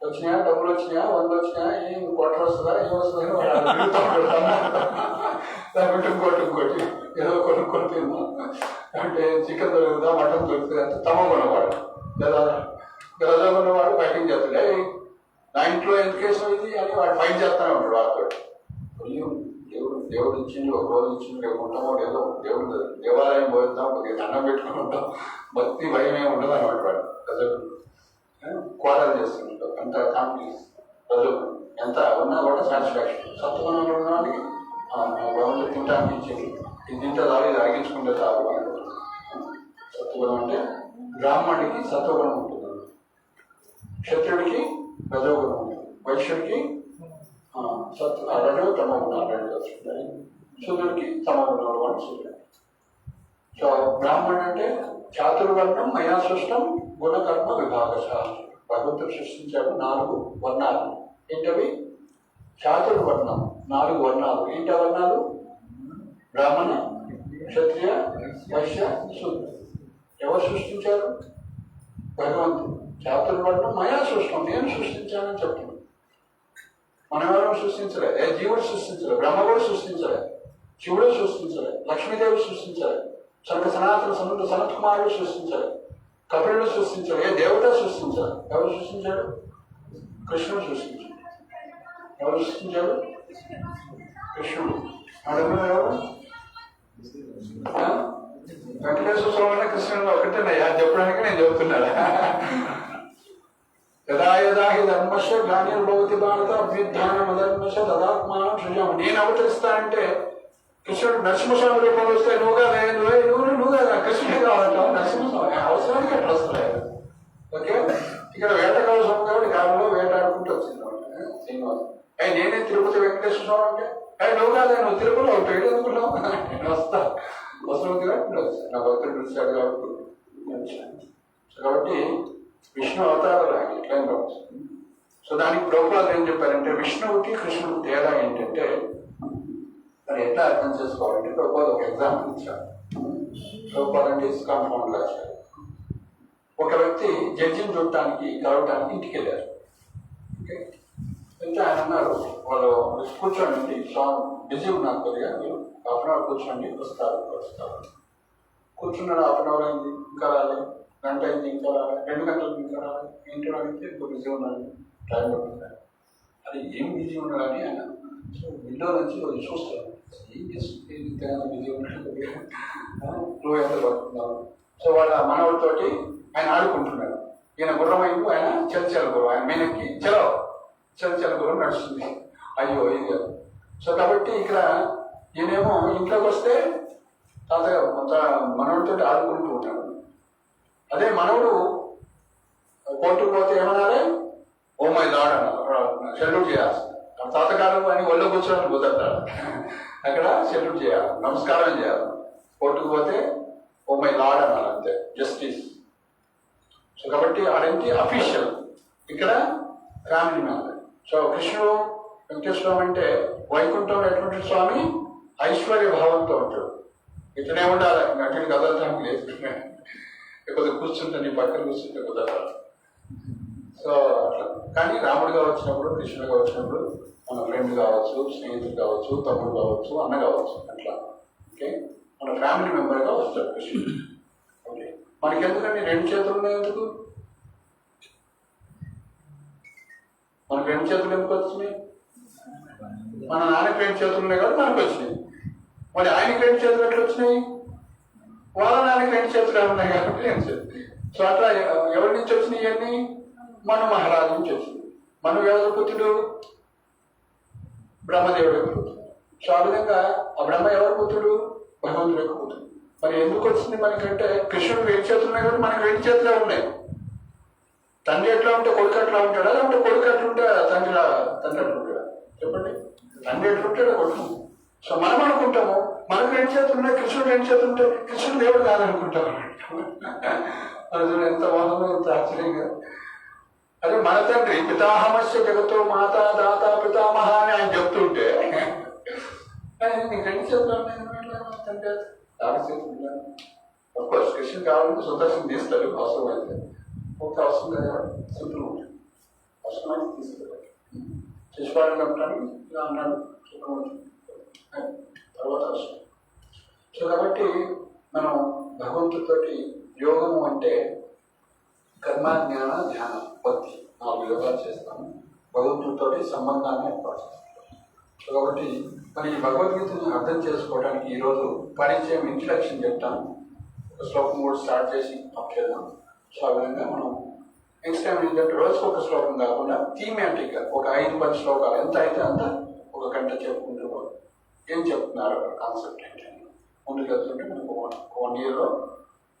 వచ్చినాయా, డబ్బులు వచ్చినాయా, 100 వచ్చినాయా, ఏం కోట్లు వస్తుందా, ఏం వస్తుందని ఇంకోటి ఏదో కొనుక్కొని తిన్నా అంటే చికెన్ దొరుకుతుందా, మటన్ దొరుకుతుంది అంటే తమగుణం వాడు. రజోగుణ వాడు ఫైటింగ్ చేస్తాడు. నా ఇంట్లో ఎడ్యుకేషన్ ఇది అని వాడు ఫైట్ చేస్తానే ఉంటాడు. వాడితో దేవుడు ఇచ్చింది, ఒక రోజు ఇచ్చింది, రేపు ఉంటామో లేదో, దేవుడు దేవాలయం పోతాం, కొద్దిగా దండం పెట్టుకుని ఉంటాం, భక్తి భయం ఏమి ఉండదు అనమాట. వాడు రజోగుణం కోరాలు చేస్తుంటాడు. అంత కాంప్లీస్ రజోగుణం. ఎంత ఉన్నా కూడా సాటిస్ఫాక్షన్. సత్వగుణంలో ఉన్న వాళ్ళకి భగవంతుడు తింటానికి ఇచ్చేది, ఇది తింటే చాలు, ఇది అరిగించుకుంటే చాలు. సత్వగుణం అంటే బ్రాహ్మణుడికి సత్వగుణం ఉంటుంది, క్షత్రుడికి రజోగుణం ఉంటుంది, వైశ్యుడికి రజో తమ గుణాలు 2 వస్తున్నాయి, శూద్రుడికి తమ గుణాలు 1 సూర్యుడు. సో బ్రాహ్మణుడు అంటే చాతుర్వర్ణం మయా సృష్టం గుణకర్మ విభాగశ. భగవంతుడు సృష్టించాడు 4 వర్ణాలు. ఏంటవి? చాతుర్వర్ణం 4 వర్ణాలు. ఏంటి వర్ణాలు? బ్రాహ్మణ, క్షత్రియ, వైశ్య, శూద్ర. ఎవరు సృష్టించారు? భగవంతుడు. చాతుర్వర్ణం మయా సృష్టం, నేను సృష్టించానని చెప్తున్నాను. మనం ఎవరు సృష్టించలే, జీవుడు సృష్టించలే, బ్రహ్మ కూడా సృష్టించలే, శివుడు సృష్టించలే, లక్ష్మీదేవి సృష్టించలే, సనాతన సనత్ కుమారుడు సృష్టించలే, కపిలుడు సృష్టించలే, దేవత సృష్టించారు. ఎవరు సృష్టించాడు? కృష్ణుడు సృష్టించాడు. ఎవరు సృష్టించాడు? కృష్ణుడు. అడుగున ఎవరు? వెంకటేశ్వర స్వామి కృష్ణుడు ఒకటేనయ్యా చెప్పడానికి నేను చెబుతున్నాను. యదా యదా హి ధర్మస్య గ్లానిర్భవతి భారత అభ్యుత్థానం అధర్మస్య తదాత్మానం సృజామి. నేను అవతరిస్తానంటే కృష్ణుడు నరసింహస్వామి రూపంలో వస్తే నువ్వు కదా కృష్ణుడే కావాలంట. నరసింహస్వామి అవసరానికి అట్లా వస్తున్నాయి. ఓకే, ఇక్కడ వేటకాల స్వామి కాబట్టి గాలిలో వేటాడుకుంటూ వచ్చింది శ్రీనివాసం. నేనే తిరుపతి వెంకటేశ్వర స్వామి అంటే నువ్వు కాదా, నువ్వు తిరుపతిలో పేరు ఎందుకున్నావు, నేను వస్తా వస్తుంది కాబట్టి వచ్చాను. నా భక్తుడు పిలిచాడు కాబట్టి విష్ణు అవతారాలు ఆయన ఎట్లయినా రావచ్చు. సో దానికి ప్రభుపాదులు ఏం చెప్పారంటే విష్ణువుకి కృష్ణుడికి తేడా ఏంటంటే మరి ఎట్లా అర్థం చేసుకోవాలంటే ప్రభుపాదు ఒక ఎగ్జాంపుల్ ఇచ్చారు. ప్రభుపాదు అంటే ఇస్కాన్ ఫౌండర్ రాశారు. ఒక వ్యక్తి జడ్జిని చూడటానికి కలవటానికి ఇంటికి వెళ్ళారు. ఓకే, అయితే ఆయన అన్నారు వాళ్ళు కూర్చోండి, బిజీ ఉన్నారు కొద్దిగా, మీరు 1/2 అవర్ కూర్చోండి, వస్తారు. కూర్చున్నాడు, 1/2 అవర్ అయింది, ఇంకా రాలేదు. గంట అయింది, ఇంకా రాలేదు. 2 గంటలకు ఇంకా రాలేదు. ఇంట్లో అడిగితే ఇప్పుడు బిజీ ఉన్నాడు, టైం పడుతుంది. అది ఏం బిజీ ఉన్నాడని ఆయన సో విండో నుంచి చూస్తాడు. ఏం చేస్తుంది బిజీ ఉన్నాడు, నువ్వు ఎంత పడుతున్నావు. సో వాళ్ళ మనవుడితోటి ఆయన ఆడుకుంటున్నాడు. ఈయన గుర్రమైంది, ఆయన చలచల గుర్రం, ఆయన మీనకి చలచల గుర్రం నడుస్తుంది. అయ్యో ఇది. సో కాబట్టి ఇక్కడ ఈయనేమో ఇంట్లోకి వస్తే తాతగారు మనవుడితో ఆడుకుంటూ ఉంటాడు. అదే మనవుడు కోర్టుకు పోతే ఏమన్నారే, ఓ మై లార్డ్ అన్నారు, సెల్యూట్ చేయాల్సింది. తాతగారు అని ఒళ్ళో కూర్చోడానికి కుదరతాడు. అక్కడ సెల్యూట్ చేయాలి, నమస్కారం చేయాలి. కోర్టుకు పోతే ఓ మై లార్డ్ అన్నారు అంతే, జస్టిస్. సో కాబట్టి ఆడేంటి అఫీషియల్, ఇక్కడ ఫ్యామిలీ మెంబర్. సో కృష్ణుడు వెంకటేశ్వరం అంటే వైకుంఠంలో ఎటువంటి స్వామి ఐశ్వర్య భావంతో ఉంటాడు. ఇతనే ఉండాలి, అటు కదలటానికి లేదు. కొద్దిగా కూర్చుంటే నీ పక్కన కూర్చుంటే కుదరదు. సో అట్లా. కానీ రాముడిగా వచ్చినప్పుడు, కృష్ణుడిగా వచ్చినప్పుడు మన ఫ్రెండ్ కావచ్చు, స్నేహితుడు కావచ్చు, తమ్ముడు కావచ్చు, అన్న కావచ్చు, అట్లా. ఓకే, మన ఫ్యామిలీ మెంబర్గా వస్తాడు కృష్ణుడు. ఓకే, మనకి ఎందుకండి 2 చేతులు ఉన్నాయి? ఎందుకు మనకు 2 చేతులు ఎందుకు వచ్చినాయి? మన నాన్నకి 2 చేతులు ఉన్నాయి కాబట్టి మనకు వచ్చినాయి. మరి ఆయనకి 2 చేతులు ఎట్లా వచ్చినాయి? వాళ్ళ నాన్నకి 2 చేతులు ఉన్నాయి కాబట్టి 2 చేతులు. సో అట్లా ఎవరి నుంచి వచ్చినాయి ఇవన్నీ? మన మహారాజు నుంచి వచ్చింది. మన ఎవరు పుత్రుడు? బ్రహ్మదేవుడు యొక్క పుత్రుడు. సో ఆ విధంగా ఆ బ్రహ్మ ఎవరి పుత్రుడు? భగవంతుడు యొక్క పుత్రుడు. మరి ఎందుకు వచ్చింది మనకంటే కృష్ణుడు 2 చేతులు ఉన్నాయి కాబట్టి మనకి 2 చేతులే ఉన్నాయి. తండ్రి ఎట్లా ఉంటే కొడుకు అట్లా ఉంటాడా, లేకపోతే కొడుకు అట్లుంటే తండ్రి అట్లా ఉంటాడా? చెప్పండి. తండ్రి ఎట్లుంటాడా కొడుకు. సో మనం అనుకుంటాము మనకు 2 చేతులు ఉన్నాయి, కృష్ణుడు 2 చేతులు ఉంటే కృష్ణుడు దేవుడు కాదనుకుంటాము. అది ఎంత బాగుందో, ఎంత ఆశ్చర్యంగా. అదే మన తండ్రి పితాహమస్య జగతో మాతా దాత పితామహ అని ఆయన చెప్తుంటే నీకు 2 చేతులు తండ్రి ఆరు చేతులు. అఫ్కోర్స్ కృష్ణుడు కావాలంటే సుదర్శనం తీస్తాడు అవసరమైతే. ఒక అవసరం కదా, సింపుల్ ఉంటుంది. అవసరమైతే తీసుకెళ్ళాలి. శిశుపాలను కట్టడానికి ఇలా అన్నాడు తర్వాత అవసరం. సో కాబట్టి మనం భగవంతుడితోటి యోగము అంటే కర్మ, జ్ఞాన, ధ్యానం, భక్తి 4 యోగాలు చేస్తాము. భగవంతుడితో సంబంధాన్ని ఏర్పాటు చేస్తాం. సో కాబట్టి మరి ఈ భగవద్గీతని అర్థం చేసుకోవడానికి ఈరోజు పరిచయం, ఇంట్రడక్షన్ చెప్తాను. ఒక శ్లోకం కూడా స్టార్ట్ చేసి ఆప్ చేద్దాం. సో ఆ విధంగా మనం నెక్స్ట్ టైం ఏంటంటే రోజుకు ఒక శ్లోకం కాకుండా థీమాటిక్గా ఒక 5-10 శ్లోకాలు ఎంత అయితే అంత ఒక గంట చెప్పుకుంటూ ఏం చెప్తున్నారు కాన్సెప్ట్ ఏంటంటే ముందుకు వెళ్తుంటే మనకు 1 yearలో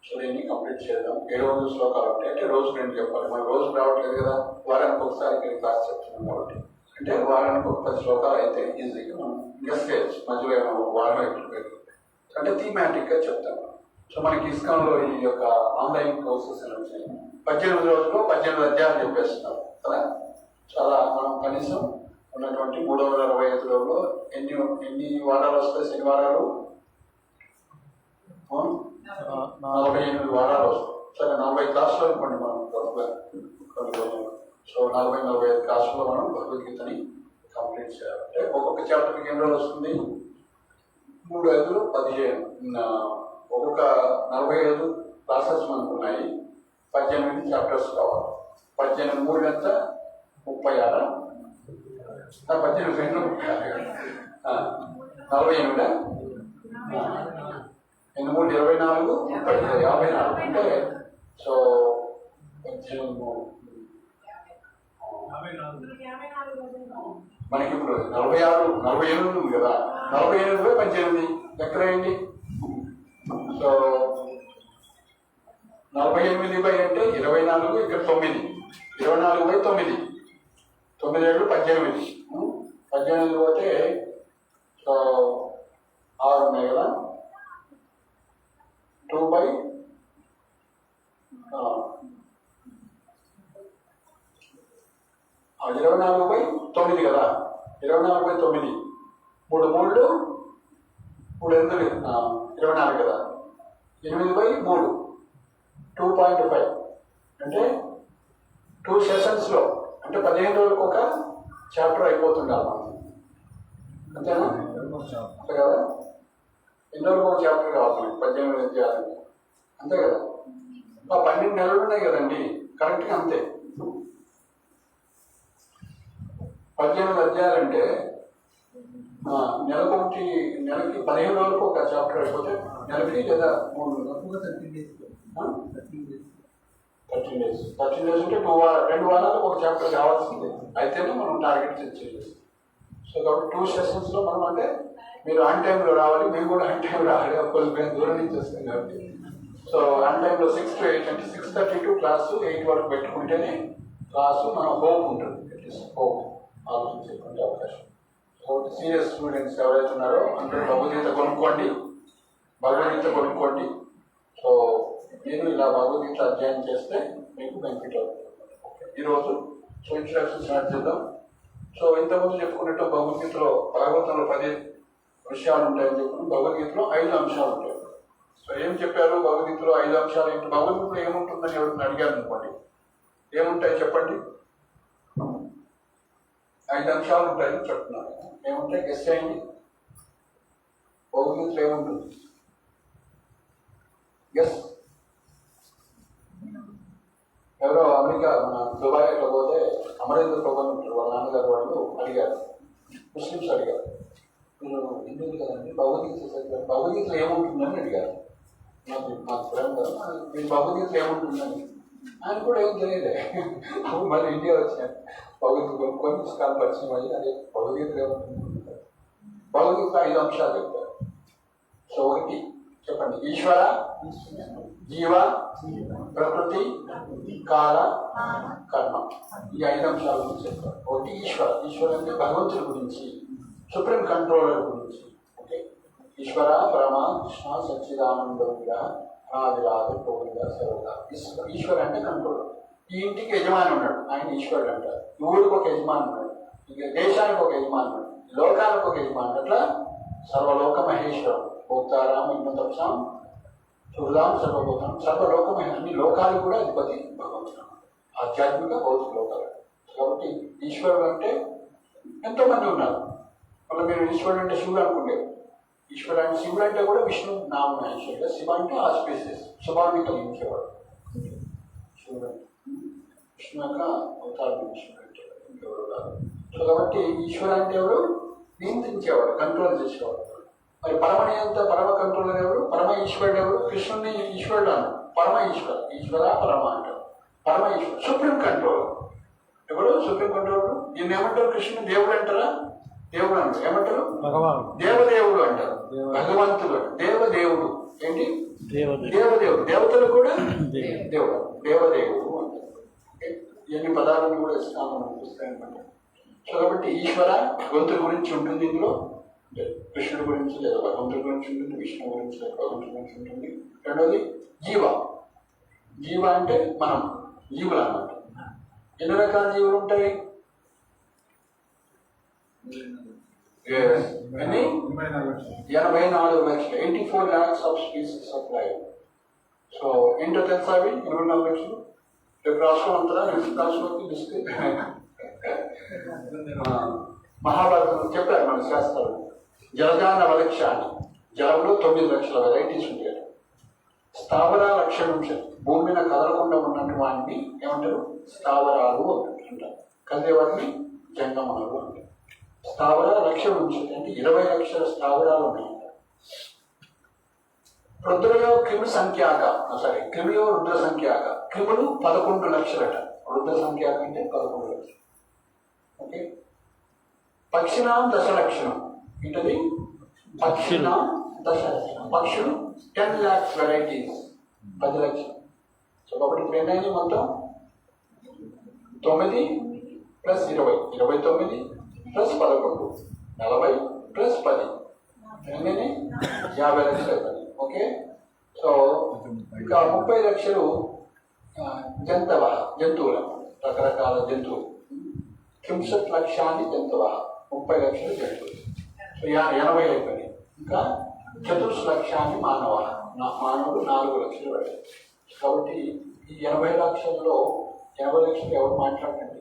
సో దీన్ని కంప్లీట్ చేద్దాం. 700 శ్లోకాలు ఉంటాయి అంటే రోజు 2 చెప్పాలి. మనం రోజు రావట్లేదు కదా, వారానికి ఒకసారి ఇక్కడ క్లాస్ చెప్తున్నాం కాబట్టి అంటే వారానికి ఒక 10 శ్లోకాలు అయితే ఈజీగా మనం గెస్ట్ చేయొచ్చు. మధ్యలో వారం అయిపోయింది అంటే థీమాటిక్గా చెప్తాం. సో మనకి ఇస్కాన్లో ఈ యొక్క ఆన్లైన్ కోర్సెస్ అని వచ్చాయి. 18 రోజుల్లో 18 అధ్యాయాలు చెప్పేస్తున్నారు కదా. చాలా మనం కనీసం ఉన్నటువంటి 365 రోజుల్లో ఎన్ని వారాలు వస్తాయి? శనివారాలు 48 వారాలు వస్తాయి. సరే 40 క్లాసులు అనుకోండి మనం సో 40-45 క్లాసుల్లో మనం భగవద్గీతని కంప్లీట్ చేయాలి. అంటే ఒక్కొక్క చాప్టర్కి ఎన్ని రోజులు వస్తుంది? 3 5 15. ఒక్కొక్క 45 క్లాసెస్ మనకు ఉన్నాయి. 18 చాప్టర్స్ కావాలి. 18 3 ఎంత? 36. 18 2 48. 8 3 24, 54 అంటే సో 18 మనకి ఇప్పుడు 46 48 ఉంది కదా. 48/18 ఎక్కడైంది? సో 48 అంటే 24, ఇక్కడ 9. 24/9. 9 ఏళ్ళు 18. 18 పోతే సో 6 ఉన్నాయి కదా. 2/24 కదా. 24/9 3 3 3 24 కదా. 8/3 2.5 అంటే 2 సెషన్స్లో అంటే 15 రోజులకు ఒక చాప్టర్ అయిపోతుండాలి మనం. అంతేనా? అంతే కదా. ఎన్ని రోజులకు ఒక చాప్టర్ కావాలి? 18 అధ్యాయాలు అంతే కదా. 12 నెలలు ఉన్నాయి కదండి, కరెక్ట్గా అంతే. 18 అధ్యాయాలంటే నెలకి 15 రోజులకు ఒక చాప్టర్ అయిపోతే నెలకి లేదా 13 days. 13 days అంటే 2 వారాలకు ఒక చాప్టర్ కావాల్సిందే. అయితేనే మనం టార్గెట్ సెట్ చేయాలి. సో కాబట్టి 2 సెషన్స్లో మనం అంటే మీరు ఆన్ టైంలో రావాలి, మేము కూడా ఆన్ టైం రావాలి. అప్పుడు మేము దూరం నుంచి వస్తాం కాబట్టి సో ఆన్ టైంలో 6 to 8 అంటే 6:32 క్లాసు 8 వరకు పెట్టుకుంటేనే క్లాసు మన హోప్ ఉంటుంది. అట్లీస్ట్ హోప్ ఆలోచించేటువంటి అవకాశం. సో సీరియస్ స్టూడెంట్స్ ఎవరైతే ఉన్నారో అందరూ భగవద్గీత కొనుక్కోండి, భగవద్గీత కొనుక్కోండి. సో మీరు ఇలా భగవద్గీత అధ్యయనం చేస్తే మీకు బెనిఫిట్ అవుతుంది. ఈరోజు సో ఇంట్రడక్షన్ స్టార్ట్ చేద్దాం. సో ఇంతకుముందు చెప్పుకున్నట్టు భగవద్గీతలో భాగవతంలో 10 విషయాలు ఉంటాయని చెప్పుకున్నాం. భగవద్గీతలో 5 అంశాలు ఉంటాయి. సో ఏం చెప్పారు భగవద్గీతలో 5 అంశాలు ఏంటి? భగవద్గీతలో ఏముంటుందని ఎవరిని అడిగారు అనుకోండి, ఏముంటాయి చెప్పండి? 5 అంశాలు ఉంటాయని చెప్తున్నారు. ఏముంటాయి? గెస్ చేయండి. భగవద్గీతలో ఏముంటుంది? గెస్. ఎవరో అమెరికా మన దుబాయ్ అట్లా పోతే అమరేంద్ర ప్రభు ఉంటారు, వాళ్ళ నాన్నగారు వాళ్ళు అడిగారు, ముస్లిమ్స్ అడిగారు, మీరు హిందువులు కదండి భగవద్గీత చదివారు, భగవద్గీతలో ఏముంటుందని అడిగారు. నాకు ఫ్రెండ్ మీరు భగవద్గీతలో ఏముంటుందని. ఆయన కూడా ఏం తెలియలే. అప్పుడు మళ్ళీ ఇండియా వచ్చాను, భగవద్గీత కొనుక్కొని పుస్తకాలు పరిచయం అయ్యి అదే భగవద్గీతలో ఏముంటుంది. భగవద్గీత 5 అంశాలు చెప్తారు. సో ఒకటి చెప్పండి, ఈశ్వర, జీవ, ప్రకృతి, కాల, కర్మ. ఈ 5 అంశాల గురించి చెప్తారు. ఒకటి ఈశ్వర. ఈశ్వర అంటే భగవంతుడి గురించి, సుప్రీం కంట్రోలర్ గురించి. ఓకే, ఈశ్వర పరమ కృష్ణ సచ్చిదానంద విగ్రహ అనాదిరాజ గోవింద సర్వదా. ఈశ్వర అంటే కంట్రోలర్. ఈ ఇంటికి యజమాని ఉన్నాడు, ఆయన ఈశ్వరుడు అంటారు. ఈ ఊరికి ఒక యజమాని ఉన్నాడు, ఇక దేశానికి ఒక యజమాని ఉన్నాడు, లోకానికి ఒక యజమాని. అట్లా సర్వలోక మహేశ్వరం భోక్తారాం ఇన్నతక్షాం సుహృదాం సర్వభూతం. సర్వలోక అన్ని లోకాలు కూడా అధిపతి భగవంతుడు, ఆధ్యాత్మిక భౌతిక లోకాలు. కాబట్టి ఈశ్వరుడు అంటే ఎంతోమంది ఉన్నారు. మళ్ళీ మీరు ఈశ్వరుడు అంటే శివుడు అనుకుంటారు. ఈశ్వరుడు అంటే శివుడు అంటే కూడా విష్ణు నామ ఈశ్వరుడు. శివ అంటే ఆస్పీసియస్, శుభాన్ని కలిగించేవాడు శివుడు. విష్ణు యొక్క అవతారం విష్ణుడు అంటే ఇంకెవరు కాదు. సో కాబట్టి ఈశ్వరు అంటే ఎవరు? నియంత్రించేవాడు, కంట్రోల్ చేసేవాడు. మరి పరమనియంత పరమ కంట్రోలర్ ఎవరు? పరమ ఈశ్వరుడు ఎవరు? కృష్ణుని ఈశ్వరుడు అను, పరమ ఈశ్వర. ఈశ్వర పరమ అంటారు. పరమ ఈశ్వరు సుప్రీం కంట్రోలర్ ఎవరు? Supreme controller. ఈయన ఏమంటారు? కృష్ణుని దేవుడు అంటారా? దేవుడు అంటారు. ఏమంటారు? దేవదేవుడు అంటారు. భగవంతుడు దేవదేవుడు. ఏంటి? దేవదేవుడు. దేవతలు కూడా దేవుడు, దేవదేవుడు అంటారు. ఎన్ని పదాలను కూడా ఇస్తాను పుస్తకం. సో కాబట్టి ఈశ్వర భగవంతుడి గురించి ఉంటుంది ఇందులో, కృష్ణుడి గురించి లేదా భగవంతుడి గురించి ఉంటుంది, విష్ణు గురించి లేదా భగవంతుడి గురించి ఉంటుంది. రెండోది జీవ. జీవ అంటే మనం జీవులు అన్నమాట. ఎన్ని రకాల జీవులు ఉంటాయి? 84 లక్షలు, 84 lakhs of species of life. So ఏంటో తెలుసా అవి? 84 లక్షలు. రేపు రాసుకోమంటారా? నెక్స్ట్ రాసుకోకి డిస్కస్. మహాభారతం చెప్పారు మన శాస్త్రాలు. జలజాన వలక్షాన్ని, జలంలో 9 లక్షల వెరైటీస్ ఉంటాయి. స్థావర లక్షణంశం, భూమి మీద కదలకుండా ఉన్నట్టు వాటిని ఏమంటారు? స్థావరాలు అంటారు. కదిలే వాటిని జంగమాలు అంటారు. స్థావర లక్షణంశం అంటే 20 లక్షల స్థావరాలు ఉన్నాయంట. రుద్రయో క్రిమి సంఖ్యాక, క్రిమియో రుద్ర సంఖ్యాక. క్రిములు 11 లక్షలట. రుద్ర సంఖ్యాక అంటే 11 లక్షలు. ఓకే, పక్షినాం 10 లక్షణం. ఏంటది? పక్షినాం 10 లక్షణం. పక్షులు 10 lakhs వెరైటీస్, 10 లక్షలు. సో కాబట్టి ఇప్పుడు ఏంటంటే మొత్తం 9 + 20, 29 + 11, 40 + 10, ఎన్ని? 50 లక్షలు అవుతుంది. ఓకే, సో ఇంకా 30 లక్షలు జంతువులు, రకరకాల జంతువులు. 50 లక్షాన్ని జంతువ, 30 లక్షలు జంతువులు. సో 80 అయిపోయినాయి. ఇంకా 4 లక్షాన్ని మానవుడు 4 లక్షలు పడాయి. కాబట్టి ఈ 80 లక్షల్లో 80 లక్షలు ఎవరు మాట్లాడండి?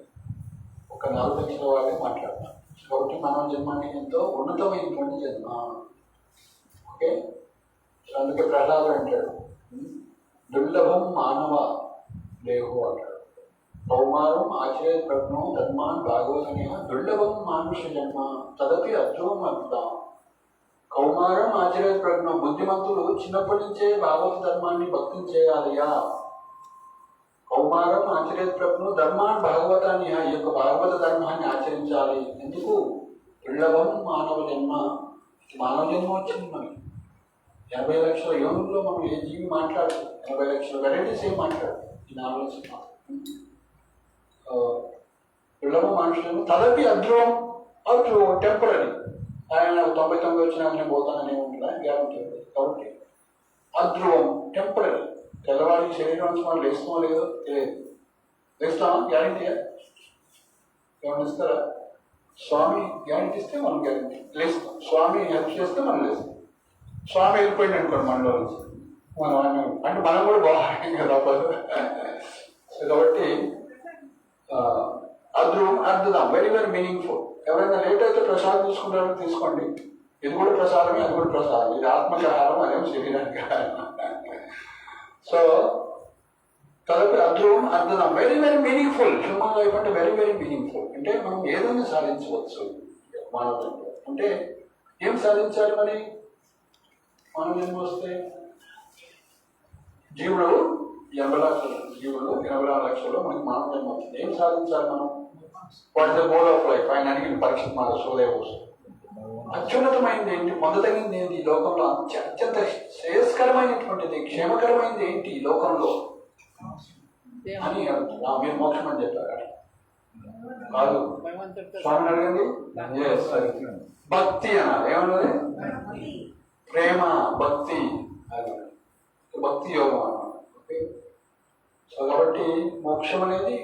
ఒక 4 లక్షల వాళ్ళే మాట్లాడతారు. కాబట్టి మానవ జన్మ అనేది ఎంతో ఉన్నతమైనటువంటి జన్మ. ఓకే, సో అందుకే ప్రహ్లాదుడు అంటాడు, దుర్లభం మానవ దేహో అంటాడు. కౌమారం ఆచర్య ప్రజ్ఞో ధర్మాన్ భాగవతనే దుర్లభం మానుష జన్మ తదపి అద్భుతం అద్భుతం. కౌమారం ఆచర్య ప్రజ్ఞ, బుద్ధిమంతులు చిన్నప్పటి నుంచే భాగవత ధర్మాన్ని భక్తిని చేయాలియా. కౌమారం ఆచర్య ప్రజ్ఞో ధర్మాన్ భాగవతాన్ని, ఈ యొక్క భాగవత ధర్మాన్ని ఆచరించాలి. ఎందుకు? దుర్లభం మానవ జన్మ. మానవ జన్మ వచ్చింది మనకి. 80 లక్షల యోనుల్లో మనం ఏ జీవి మాట్లాడదు, 80 లక్షల వెరైటీస్ ఏం మాట్లాడదు. ఈ 4 లక్షలు దుర్లభ మనుషులను తదపి అధ్రువం, అవి టెంపరీ. ఆయన నాకు 99 వచ్చినా నేను పోతానని ఉంటుందా? గ్యారంటీ ఉంది. కాబట్టి అధ్రువం టెంపరీ. తెల్లవారికి శరీరం నుంచి మనం లేస్తామో లేదో తెలియదు. లేస్తామా? గ్యారంటీయా? గమనిస్తారా? స్వామి గ్యారంటీ ఇస్తే మనం గ్యారంటీ లేస్తాం. స్వామి హెల్ప్ చేస్తే మనం లేస్తాం. స్వామి వెళ్ళిపోయింది అనుకోండి మనలో నుంచి, మనం అంటే మనం కూడా బాగుంటుంది కదా తప్పదు. కాబట్టి అద్రువం అద్భుతం, వెరీ వెరీ మీనింగ్ఫుల్. ఎవరైనా లేట్ అయితే ప్రసాదం తీసుకుంటారో తీసుకోండి. ఇది కూడా ప్రసాదమే, అది కూడా ప్రసాదం. ఇది ఆత్మకి ఆహారం, అదేమో శరీరానికి ఆహారం. సో కాబట్టి అద్భుతం అద్భుతం, very very meaningful. Human life అంటే వెరీ వెరీ మీనింగ్ఫుల్. అంటే మనం ఏదైనా సాధించవచ్చు మానవులంలో. అంటే ఏం సాధించాలి మరి? మనం ఏం వస్తే జీవుడు 80 లక్షలు, జీవుడు 84 లక్షలు మనకి మానవ జన్మ వచ్చింది. ఏం సాధించాలి మనం? What is the goal of life? ఆయన అడిగిన పరీక్ష మన సోదయ కోసం అత్యున్నతమైనది ఏంటి? పొందదగింది ఏంటి ఈ లోకంలో? అత్యంత శ్రేయస్కరమైనటువంటిది, క్షేమకరమైనది ఏంటి ఈ లోకంలో అని అడుగుతున్నా. మీరు మోక్షం అని చెప్పారు కాదు, స్వామిని అడగండి. భక్తి అన్నారు. ఏమన్నది? ప్రేమ, భక్తి, అది భక్తి యోగం అన్నమాట. ఓకే. సో కాబట్టి మోక్షం అనేది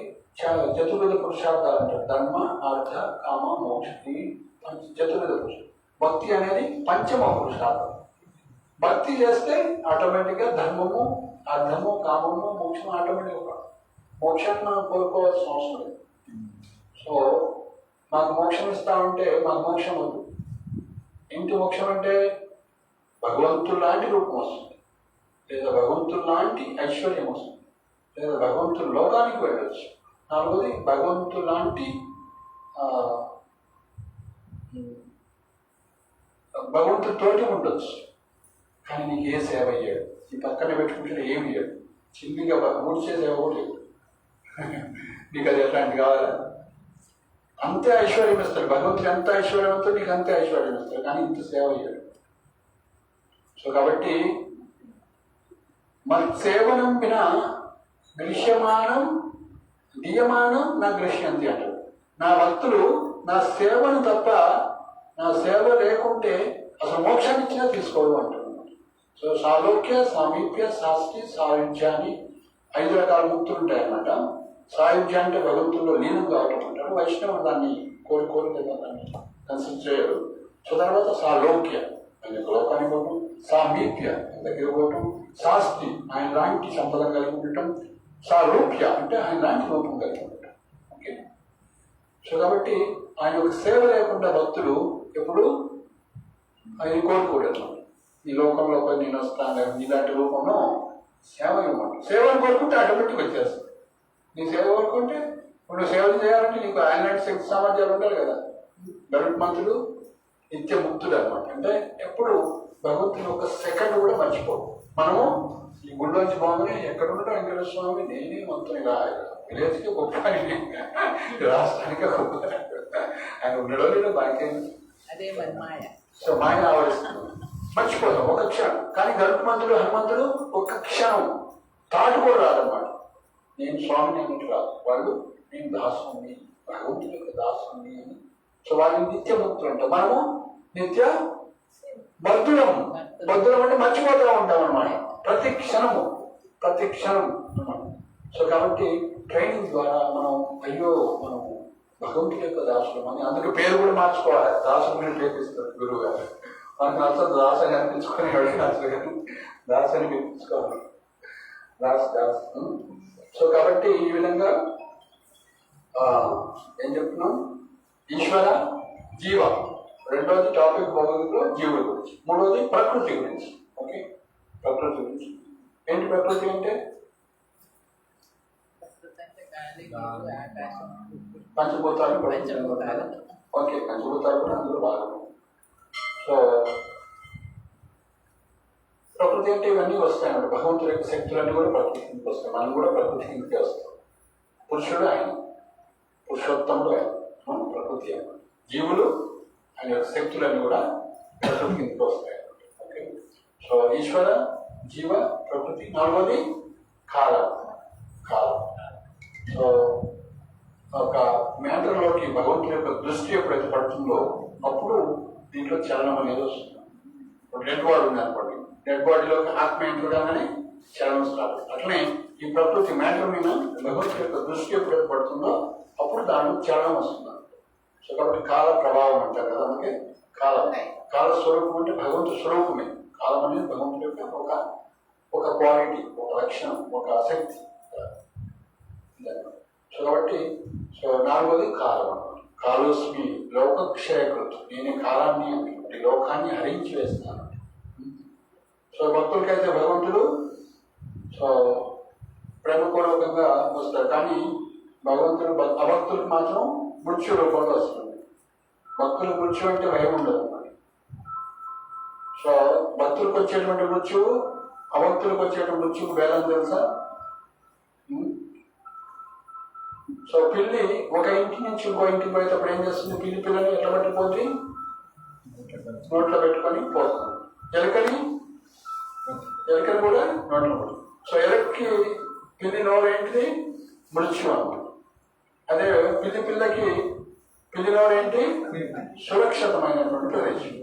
చతుర్విధ పురుషార్థాలు అంటారు. ధర్మ, అర్థ, కామ, మోక్ష, చతుర్విధ పురుషార్థం. భక్తి అనేది పంచమ పురుషార్థం. భక్తి చేస్తే ఆటోమేటిక్గా ధర్మము, అర్థము, కామము, మోక్షం ఆటోమేటిక్గా. మోక్షాన్ని మనం కోరుకోవాల్సిన అవసరం లేదు. సో మాకు మోక్షం ఇస్తామంటే మాకు మోక్షం వద్దు. ఏంటి మోక్షం అంటే? భగవంతుడు లాంటి రూపం వస్తుంది, లేదా భగవంతుడు లాంటి ఐశ్వర్యం వస్తుంది, లేదా భగవంతుడు లోకానికి వెళ్ళవచ్చు. నాలుగోది భగవంతుడు లాంటి భగవంతుడి తోటి ఉండొచ్చు. కానీ నీకు ఏ సేవ అయ్యాడు? ఈ పక్కన పెట్టుకుంటే ఏమి ఇయ్యాడు. చిన్నగా ముడిచే సేవ కూడా లేదు. నీకు అది ఎట్లాంటి కావాలా? అంతే ఐశ్వర్యం ఇస్తాడు భగవంతుడు. ఎంత ఐశ్వర్యంతో నీకు అంతే ఐశ్వర్యం ఇస్తాడు, కానీ ఇంత సేవ అయ్యాడు. సో కాబట్టి మన సేవనం వినా దృశ్యమానం దీయమానం నా దృశ్యంతి అంటారు. నా భక్తులు నా సేవను తప్ప, నా సేవ లేకుంటే అసలు మోక్షాన్ని ఇచ్చినా తీసుకోవడం అంటారు. సో సాలోక్య, సామీప్య, శాస్త్రి, సాయుధ్య అని 5 రకాల ముక్తులు ఉంటాయన్నమాట. సాయుధ్య అంటే భగవంతుల్లో లీనం కావటం అంటారు. వైష్ణవం దాన్ని కోరి కదా దాన్ని కన్సిడర్ చేయరు. సో తర్వాత సాలోక్య, ఆయన లోకానికి పోవటం. సామీప్య, దగ్గర పోవటం. శాస్త్రి, ఆయన లాంటి సంపదం కలిగి ఉండటం. సారూప్య అంటే ఆయన లాంటి రూపం కలిగి ఉండటం. ఓకే. సో కాబట్టి ఆయన ఒక సేవ లేకుండా భక్తులు ఎప్పుడు ఆయన కోరుకోలేదు. ఈ లోకంలో పోయి నేను వస్తాను ఇలాంటి రూపంలో సేవ ఇవ్వమంటారు. సేవను కోరుకుంటే ఆటోమేటిక్ వచ్చేస్తుంది. నీ సేవ కోరుకుంటే ఇప్పుడు సేవలు చేయాలంటే నీకు ఆయన లాంటి శక్తి సామర్థ్యాలు ఉండాలి కదా. గరుత్మంతుడు నిత్య ముక్తుడు అనమాట. అంటే ఎప్పుడు భగవంతుని ఒక సెకండ్ కూడా మర్చిపోవు. మనము ఈ గుళ్ళోంచి బాగుంది ఎక్కడ ఉండటం వెంకటేశ్వర స్వామి నేనే మొత్తం ఇలా విలేజ్కి గొప్ప, రాష్ట్రానికి గొప్ప. ఆయన ఉండడో లేదో బాకేంది. సో మాయ ఆవరిస్తుంది, మర్చిపోతాం ఒక క్షణం. కానీ గరుత్మంతుడు, హనుమంతుడు ఒక క్షణం తాటు కూడా రాదన్నమాట. నేను స్వామిని అన్నట్టు రాదు. వాళ్ళు నేను దాసుని, భగవంతుడి యొక్క దాసుని అని. సో వాళ్ళు నిత్య ముక్తులు అంటాం. మనము నిత్య బద్ధులం. బద్ధులం అంటే మర్చిపోతూ ఉంటాం అన్నమాట. ప్రతి క్షణం అన్నమాట. సో కాబట్టి ట్రైనింగ్ ద్వారా మనం అయ్యో భగవంతుడి యొక్క దాసులం అని, అందుకు పేరు కూడా మార్చుకోవాలి. దాసుని పేరిస్తారు గురువు గారు. మనకు నచ్చదు దాసు అని అనిపించుకుని ఎవరికి నచ్చదు, కానీ దాసు అని పిలిపించుకోవాలి. దాసు. సో కాబట్టి ఈ విధంగా ఏం చెప్తున్నాం? ఈశ్వర, జీవ. రెండోది టాపిక్ భగవద్గీతలో జీవుడి గురించి. మూడోది ప్రకృతి గురించి. ఓకే. ప్రకృతి గురించి ఏంటి? ప్రకృతి అంటే పంచభూతాలు. ఓకే, పంచభూతాలు కూడా అందులో భాగం. సో ప్రకృతి అంటే ఇవన్నీ వస్తాయి అన్నమాట. భగవంతుడి యొక్క శక్తులన్నీ కూడా ప్రకృతి కిందకి వస్తాయి. మనం కూడా ప్రకృతి కిందకి వస్తాం. పురుషుడు ఆయన, పురుషోత్తముడు ఆయన, ప్రకృతి అన్నమాట. జీవులు ఆయన యొక్క శక్తులన్నీ కూడా ప్రకృతి కిందకి వస్తాయి అన్నమాట. ఓకే. సో ఈశ్వర, జీవ, ప్రకృతి. నాలుగోది కాలం. సో ఒక మ్యాటర్లోకి భగవంతుడి యొక్క దృష్టి ఎప్పుడైతే పడుతుందో అప్పుడు దీంట్లో చలనం అనేది వస్తుంది. డెడ్ బాడీ ఉంది అనుకోండి, డెడ్ బాడీలోకి ఆత్మ ఎంటర్ కాగానే చలనం స్టార్ట్. అట్లనే ఈ ప్రకృతి మ్యాటర్ మీద భగవంతుడి యొక్క దృష్టి ఎప్పుడైతే పడుతుందో అప్పుడు దానిలో చలనం వస్తుంది. సో కాబట్టి కాల ప్రభావం అంటారు కదా, అందుకే కాలం, కాల స్వరూపం అంటే భగవంతుడి స్వరూపమే. కాలం అనేది భగవంతుడి యొక్క ఒక క్వాలిటీ, ఒక లక్షణం, ఒక ఆసక్తి. సో కాబట్టి సో నాలుగోది కాలం అన్నమాట. కాలోస్మి లోకక్షయకృత్, నేను కాలాన్ని అంటే లోకాన్ని హరించి వేస్తాను. సో భక్తులకైతే భగవంతుడు సో ప్రేమపూర్వకంగా వస్తాడు, కానీ భగవంతుడు అభక్తులకు మాత్రం మృత్యు రూపంలో వస్తుంది. భక్తులకు మృత్యు అంటే భయం ఉండదు అన్నమాట. సో భక్తులకు వచ్చేటువంటి మృత్యువు అభక్తులకు వచ్చేటువంటి మృత్యువు భేదం తెలుసా? సో పిల్లి ఒక ఇంటి నుంచి ఇంకో ఇంటికి పోయేటప్పుడు ఏం చేస్తుంది? పిల్లని ఎట్లా పట్టిపోతుంది? నోట్లో పెట్టుకొని పోతుంది. ఎలుకని కూడా నోట్లో పోతుంది. సో ఎలుకకి పిల్లి నోరు ఏంటిది? మృత్యు అన్నమాట. అదే పిల్లి నోరు ఏంటి? సురక్షితమైనటువంటి ప్రదేశం.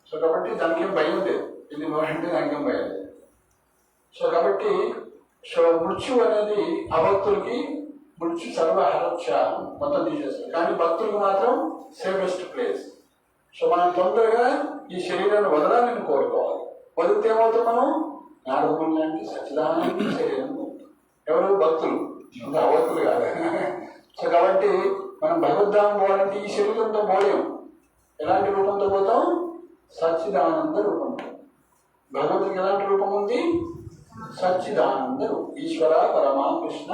సో కాబట్టి దానికి ఏం భయం లేదు. పిల్లి నోరు అంటే దానికి ఏం భయం లేదు. సో కాబట్టి సో మృత్యు అనేది అభక్తులకి మృత్యు సర్వహరక్ష మొత్తం తీసేస్తుంది, కానీ భక్తులకు మాత్రం సేఫెస్ట్ ప్లేస్. సో మనం తొందరగా ఈ శరీరాన్ని వదలాలని కోరుకోవాలి. వదిలితే ఏమవుతాం? మనం నారదుని లాంటి సచ్చిదానంద శరీరం. ఎవరు? భక్తులు, అవక్తులు కాదు. సో కాబట్టి మనం భగవద్ధామం పోవాలంటే ఈ శరీరంతో పోలేము. ఎలాంటి రూపంతో పోతాం? సచ్చిదానంద రూపంతో. భగవంతుడికి ఎలాంటి రూపం ఉంది? సచ్చిదానంద రూపం. ఈశ్వర పరమా కృష్ణ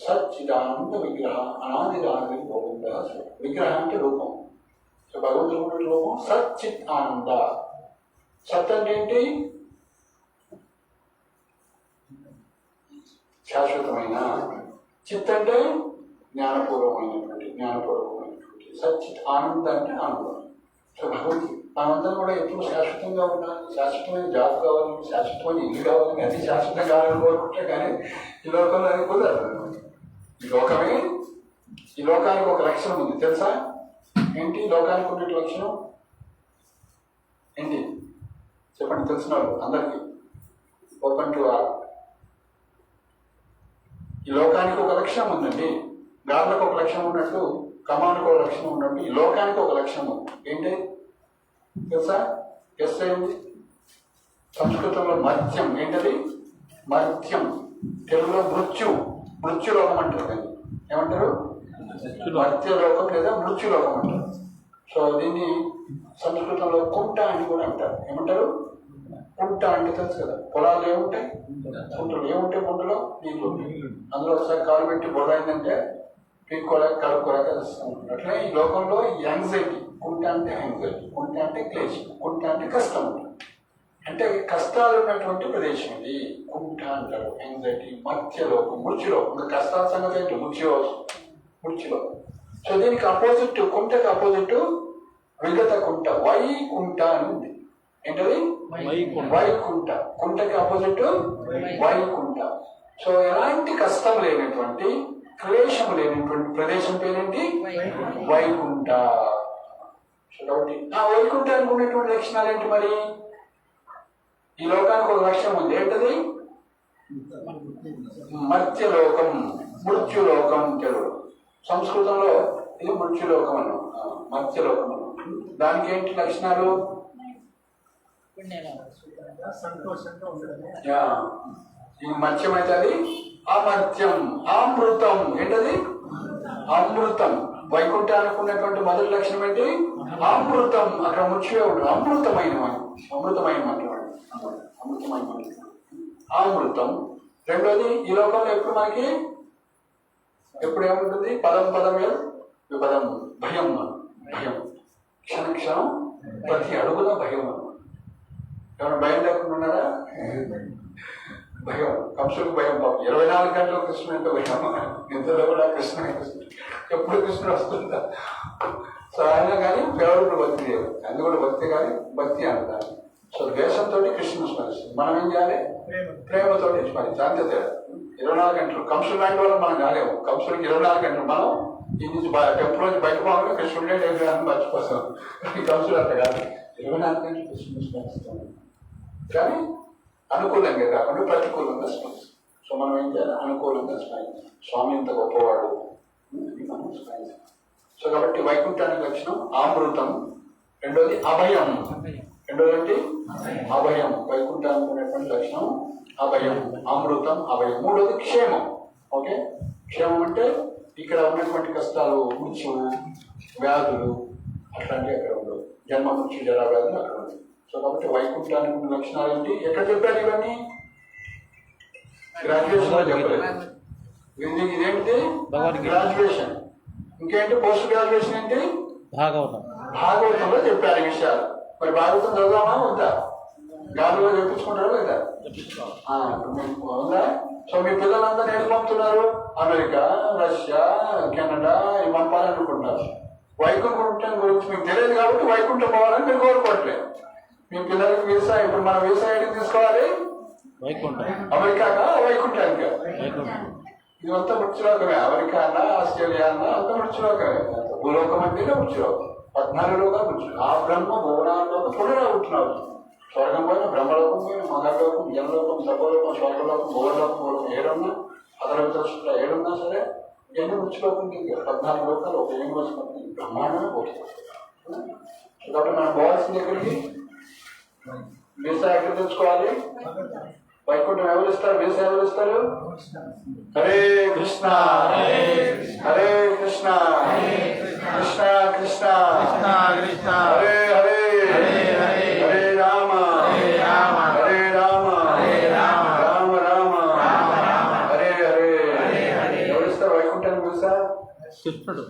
సచ్చిదానంద విగ్రహ అనాదిరాది గోవింద. విగ్రహం అంటే రూపం. సో భగవంతుడు రూపం సచ్చిత్ ఆనంద. సత్ అంటే ఏంటి? శాశ్వతమైన. చిత్ అంటే జ్ఞానపూర్వకమైనటువంటి సచ్చిత్. ఆనంద అంటే ఆనందం. సో భగవంతుడు ఆనందం కూడా ఎప్పుడు శాశ్వతంగా ఉండాలి. శాశ్వతమైన జాబ్ కావాలి, శాశ్వతమైన ఇల్లు కావాలి, అది శాశ్వతంగా కావాలని కోరుకుంటే కానీ ఈ లోకంలో అది కుదరదు. ఈ లోకానికి ఒక లక్షణం ఉంది తెలుసా? ఏంటి లోకానికి ఉన్న లక్షణం ఏంటి చెప్పండి, తెలిసిన వాళ్ళు అందరికీ. Open to all. ఈ లోకానికి ఒక లక్షణం ఉందండి. గార్లకు ఒక లక్షణం ఉన్నట్టు, కమానికి ఒక లక్షణం ఉన్నట్టు ఈ లోకానికి ఒక లక్షణం ఉంది. ఏంటి తెలుసా? ఎస్ అయింది. సంస్కృతంలో మత్యం. ఏంటది? మత్యం. తెలుగులో మృత్యులోకం అంటారు. దాన్ని ఏమంటారు? మత్యలోకం లేదా మృత్యులోకం అంటారు. సో దీన్ని సంస్కృతంలో కుంట అని కూడా అంటారు. ఏమంటారు? కుంట అంటే తెలుసు కదా, పొలాలు ఏముంటాయి? కుంటలు ఏముంటాయి? కుంటలో నీళ్ళు. అందులో ఒకసారి కాలు పెట్టి బొడైందంటే పీక్కోలేక కలుపుకోలేక వస్తుంటారు. అట్లే ఈ లోకంలో ఈ యాంగ్జైటీ. కుంట అంటే యాంగ్జైటీ, కుంట అంటే క్లేశం, కుంట అంటే కష్టం అంటే కష్టాలు ఉన్నటువంటి ప్రదేశం ఇది కుంట అంటారు. యాంగ్జైటీ. మత్స్యలోకం, మృత్యులోకం. ఇంకా కష్టాల సంగతి ఏంటి? మృత్యులోకం. సో దీనికి అపోజిట్, కుంటకి అపోజిట్ విగత కుంట, వైకుంఠ అని ఉంది. ఏంటది? వైకుంఠ. కుంటకి ఆపోజిట్ వైకుంఠ. సో ఎలాంటి కష్టం లేనటువంటి, క్లేశం లేనటువంటి ప్రదేశం పేరేంటి? వైకుంఠ. కాబట్టి ఆ వైకుంఠానికి ఉన్నటువంటి లక్షణాలు ఏంటి మరి? ఈ లోకానికి ఒక లక్షణం ఉంది. ఏంటది? మత్స్యలోకం, మృత్యులోకం. తెలుగు సంస్కృతంలో ఇది మృత్యులోకం అన్నాం, మత్స్యలోకం అన్నాం. దానికి ఏంటి లక్షణాలు? ఈ మత్స్యం అయితే అది అమర్త్యం, అమృతం. ఏంటది? అమృతం. వైకుంఠానికి ఉన్నటువంటి మొదటి లక్షణం ఏంటి? అమృతం. అక్కడ మృత్యువే ఉండదు. అమృతమైన అమృతం. రెండోది, ఈ లోకంలో ఎప్పుడు మనకి ఎప్పుడు ఏముంటుంది? పదం విపదం. భయం. క్షణం ప్రతి అడుగులో భయం. ఏమైనా భయం లేకుండా ఉన్నారా? భయం. కంసుడికి భయం. పాపం 24 గంటలు కృష్ణుడు అంటే భయం. నిద్రలో కూడా కృష్ణుడు ఎప్పుడు కృష్ణుడు వస్తుందా? సో అయినా కానీ పేరుడు భక్తి లేదు. అది కూడా భక్తి కానీ భక్తి అంటారు. సో ద్వేషంతో కృష్ణుని స్మరిస్తుంది. మనం ఏం చేయాలి? ప్రేమతోటి స్మరించాలి. అంతే తేడా. 24 గంటలు. కంసుడు లాంటి వాళ్ళు మనం కాలేము. కంసుడికి 24 గంటలు, మనం ఈ నుంచి టెంపుల్ నుంచి బయట పోవాలి కృష్ణుడే లేదు అని మర్చిపోతాం. కౌన్సిల్ అంట కాదు 24 గంటలు కృష్ణుడు స్మరిస్తాం. కానీ అనుకూలంగా కాకుండా ప్రతికూలంగా స్మరిస్తాం. సో మనం ఏం చేయాలి? అనుకూలంగా స్మరించాలి. స్వామి ఇంత గొప్పవాడు మనం స్మరించాలి. సో కాబట్టి వైకుంఠానికి లక్షణం ఆమృతం. రెండోది అభయం. రెండోది ఏంటి? అభయం. వైకుంఠానికి ఉన్నటువంటి లక్షణం అభయం, అమృతం, అభయం. మూడోది క్షేమం. ఓకే, క్షేమం అంటే ఇక్కడ ఉన్నటువంటి కష్టాలు, మృత్యువు, వ్యాధులు అట్లాంటివి అక్కడ ఉండవు. జన్మ మృత్యు జరా వ్యాధులు అక్కడ ఉండవు. సో కాబట్టి వైకుంఠానికి ఉన్న లక్షణాలు ఏంటి? ఎక్కడ చెప్పారు ఇవన్నీ? గ్రాడ్యుయేషన్ లో చెప్పలేదు. ఇదేంటి? గ్రాడ్యుయేషన్. ఇంకేంటి? పోస్ట్ గ్రాడ్యుయేషన్ ఏంటి? భాగవతం. భాగవతంలో చెప్పారు ఈ విషయాలు. మరి భాగవతం చదువుదామా వద్దా? గాలిలో చెప్పించుకుంటారా లేదా? ఉందా? సో మీ పిల్లలందరూ ఏం పంపుతున్నారు? అమెరికా, రష్యా, కెనడా ఇవి పంపాలనుకుంటున్నారు. వైకుంఠం గురించి మీకు తెలియదు కాబట్టి వైకుంఠం పోవాలని మీరు కోరుకోవట్లేదు. మీ పిల్లలకి వీసా, ఇప్పుడు మనం వీసా ఐడి తీసుకోవాలి వైకుంఠం, అమెరికాగా వైకుంఠానికా? ఇదంతా మృత్యులోకమే. అమెరికా అన్నా, ఆస్ట్రేలియా అన్నా అంతా మృత్యులోకమే. భూలోకం అంటేనే మృత్యులోకం. 14 లోకాలు మృత్యు. ఆ బ్రహ్మ భువనాల్లోకి పునరావృత్తున్నారు. స్వర్గం పోయిన, బ్రహ్మలోకం పోయిన, మహాలోకం, జనలోకం, సర్వలోకం, స్వర్గలోకం, భూలోకం, భూలోకం ఏడున్నా, అతల ఏడున్నా సరే ఎన్ని మృత్యులోకం కింద 14 లోకాలు ఒక ఏం వస్తుంది? బ్రహ్మాండమే పోతుంది. కాబట్టి మనం పోవాల్సిన దగ్గరికి వీసా ఎక్కడ తెచ్చుకోవాలి? వైకుంఠం ఎవరు ఇస్తారు? వీసా ఎవరు ఇస్తారు? హరే కృష్ణ హరే కృష్ణ కృష్ణ కృష్ణ హరే హరే హరే రామ హరే రామ రామ రామ హరే హరే. ఎవరు ఇస్తారు వైకుంఠానికి వీసా? కృష్ణుడు.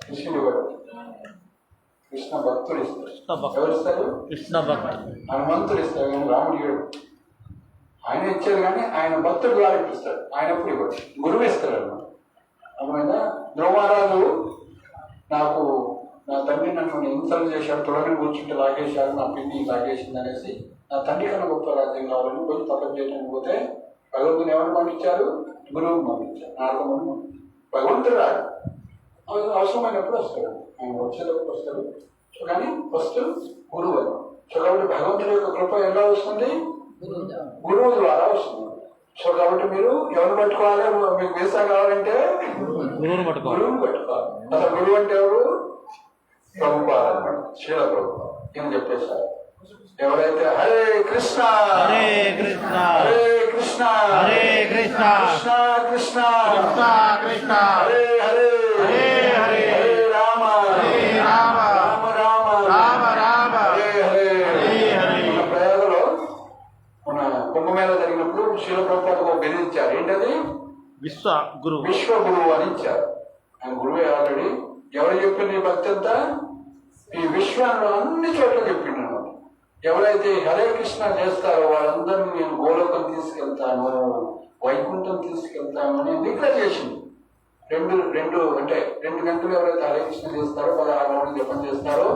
కృష్ణుడు కూడా. కృష్ణ భక్తులు ఇస్తారు. ఎవరు ఇస్తారు? కృష్ణ భక్తులు. హనుమంతుడు ఇస్తారు కానీ రాముడు ఇవ్వడు. ఆయన ఇచ్చారు కానీ ఆయన భక్తుడు ద్వారా ఇప్పిస్తాడు. ఆయన ఎప్పుడు ఇవ్వడు, గురువు ఇస్తాడు అన్నమాట. అర్థమైందా? ధ్రువమహారాజు నాకు నా తండ్రి నన్ను ఇన్సల్ట్ చేశాడు, తులని కూర్చుంటే లాగేశాడు, నా పిన్ని లాగేసింది అనేసి నా తండ్రి కన్నా గొప్ప రాజ్యం కావాలని పోయి తపన చేయడానికి పోతే భగవంతుని ఎవరు పంపించారు? గురువుని పంపించారు. నారదముని. భగవంతుడు రాడు, అవసరమైనప్పుడు వస్తాడు. ఆయన వచ్చేటప్పుడు వస్తాడు. సో కానీ ఫస్ట్ గురువు అని. సో కాబట్టి భగవంతుడి యొక్క కృప ఎలా వస్తుంది? గురువు ద్వారా వస్తుంది. సో కాబట్టి మీరు ఎవరు పట్టుకోవాలి? మీకు వీసా కావాలంటే గురువుని పట్టుకోవాలి. అసలు గురువు అంటే ఎవరు? ప్రభుపాద అనమాట, శ్రీల ప్రభుపాద. ఈయన చెప్పేశారు. ఎవరైతే హరే కృష్ణ హరే కృష్ణ హరే కృష్ణ హరే కృష్ణ కృష్ణ కృష్ణ కృష్ణ కృష్ణ హరే హరే హరే హరే హరే రామ హరే రామ రామ రామ రామ రామ హరే హరే హరే హరే. మన ప్రయాగలో మన కుంభమేళ జరిగినప్పుడు శ్రీల ప్రభుపాద ఒక బిరుదు ఇచ్చారు. ఏంటది? విశ్వ గురువు అని ఇచ్చారు. ఆయన గురువే ఆల్రెడీ. ఎవరు చెప్పింది? భక్తి అంతా ఈ విశ్వంలో అన్ని చోట్ల చెప్పిండు అనమాట. ఎవరైతే హరే కృష్ణ చేస్తారో వాళ్ళందరినీ నేను గోలోకం తీసుకెళ్తాను, వైకుంఠం తీసుకెళ్తాను అని డిక్లేర్ చేసింది. రెండు గంటలు ఎవరైతే హరే కృష్ణ చేస్తారో, 16 గంటలు జపం చేస్తారో,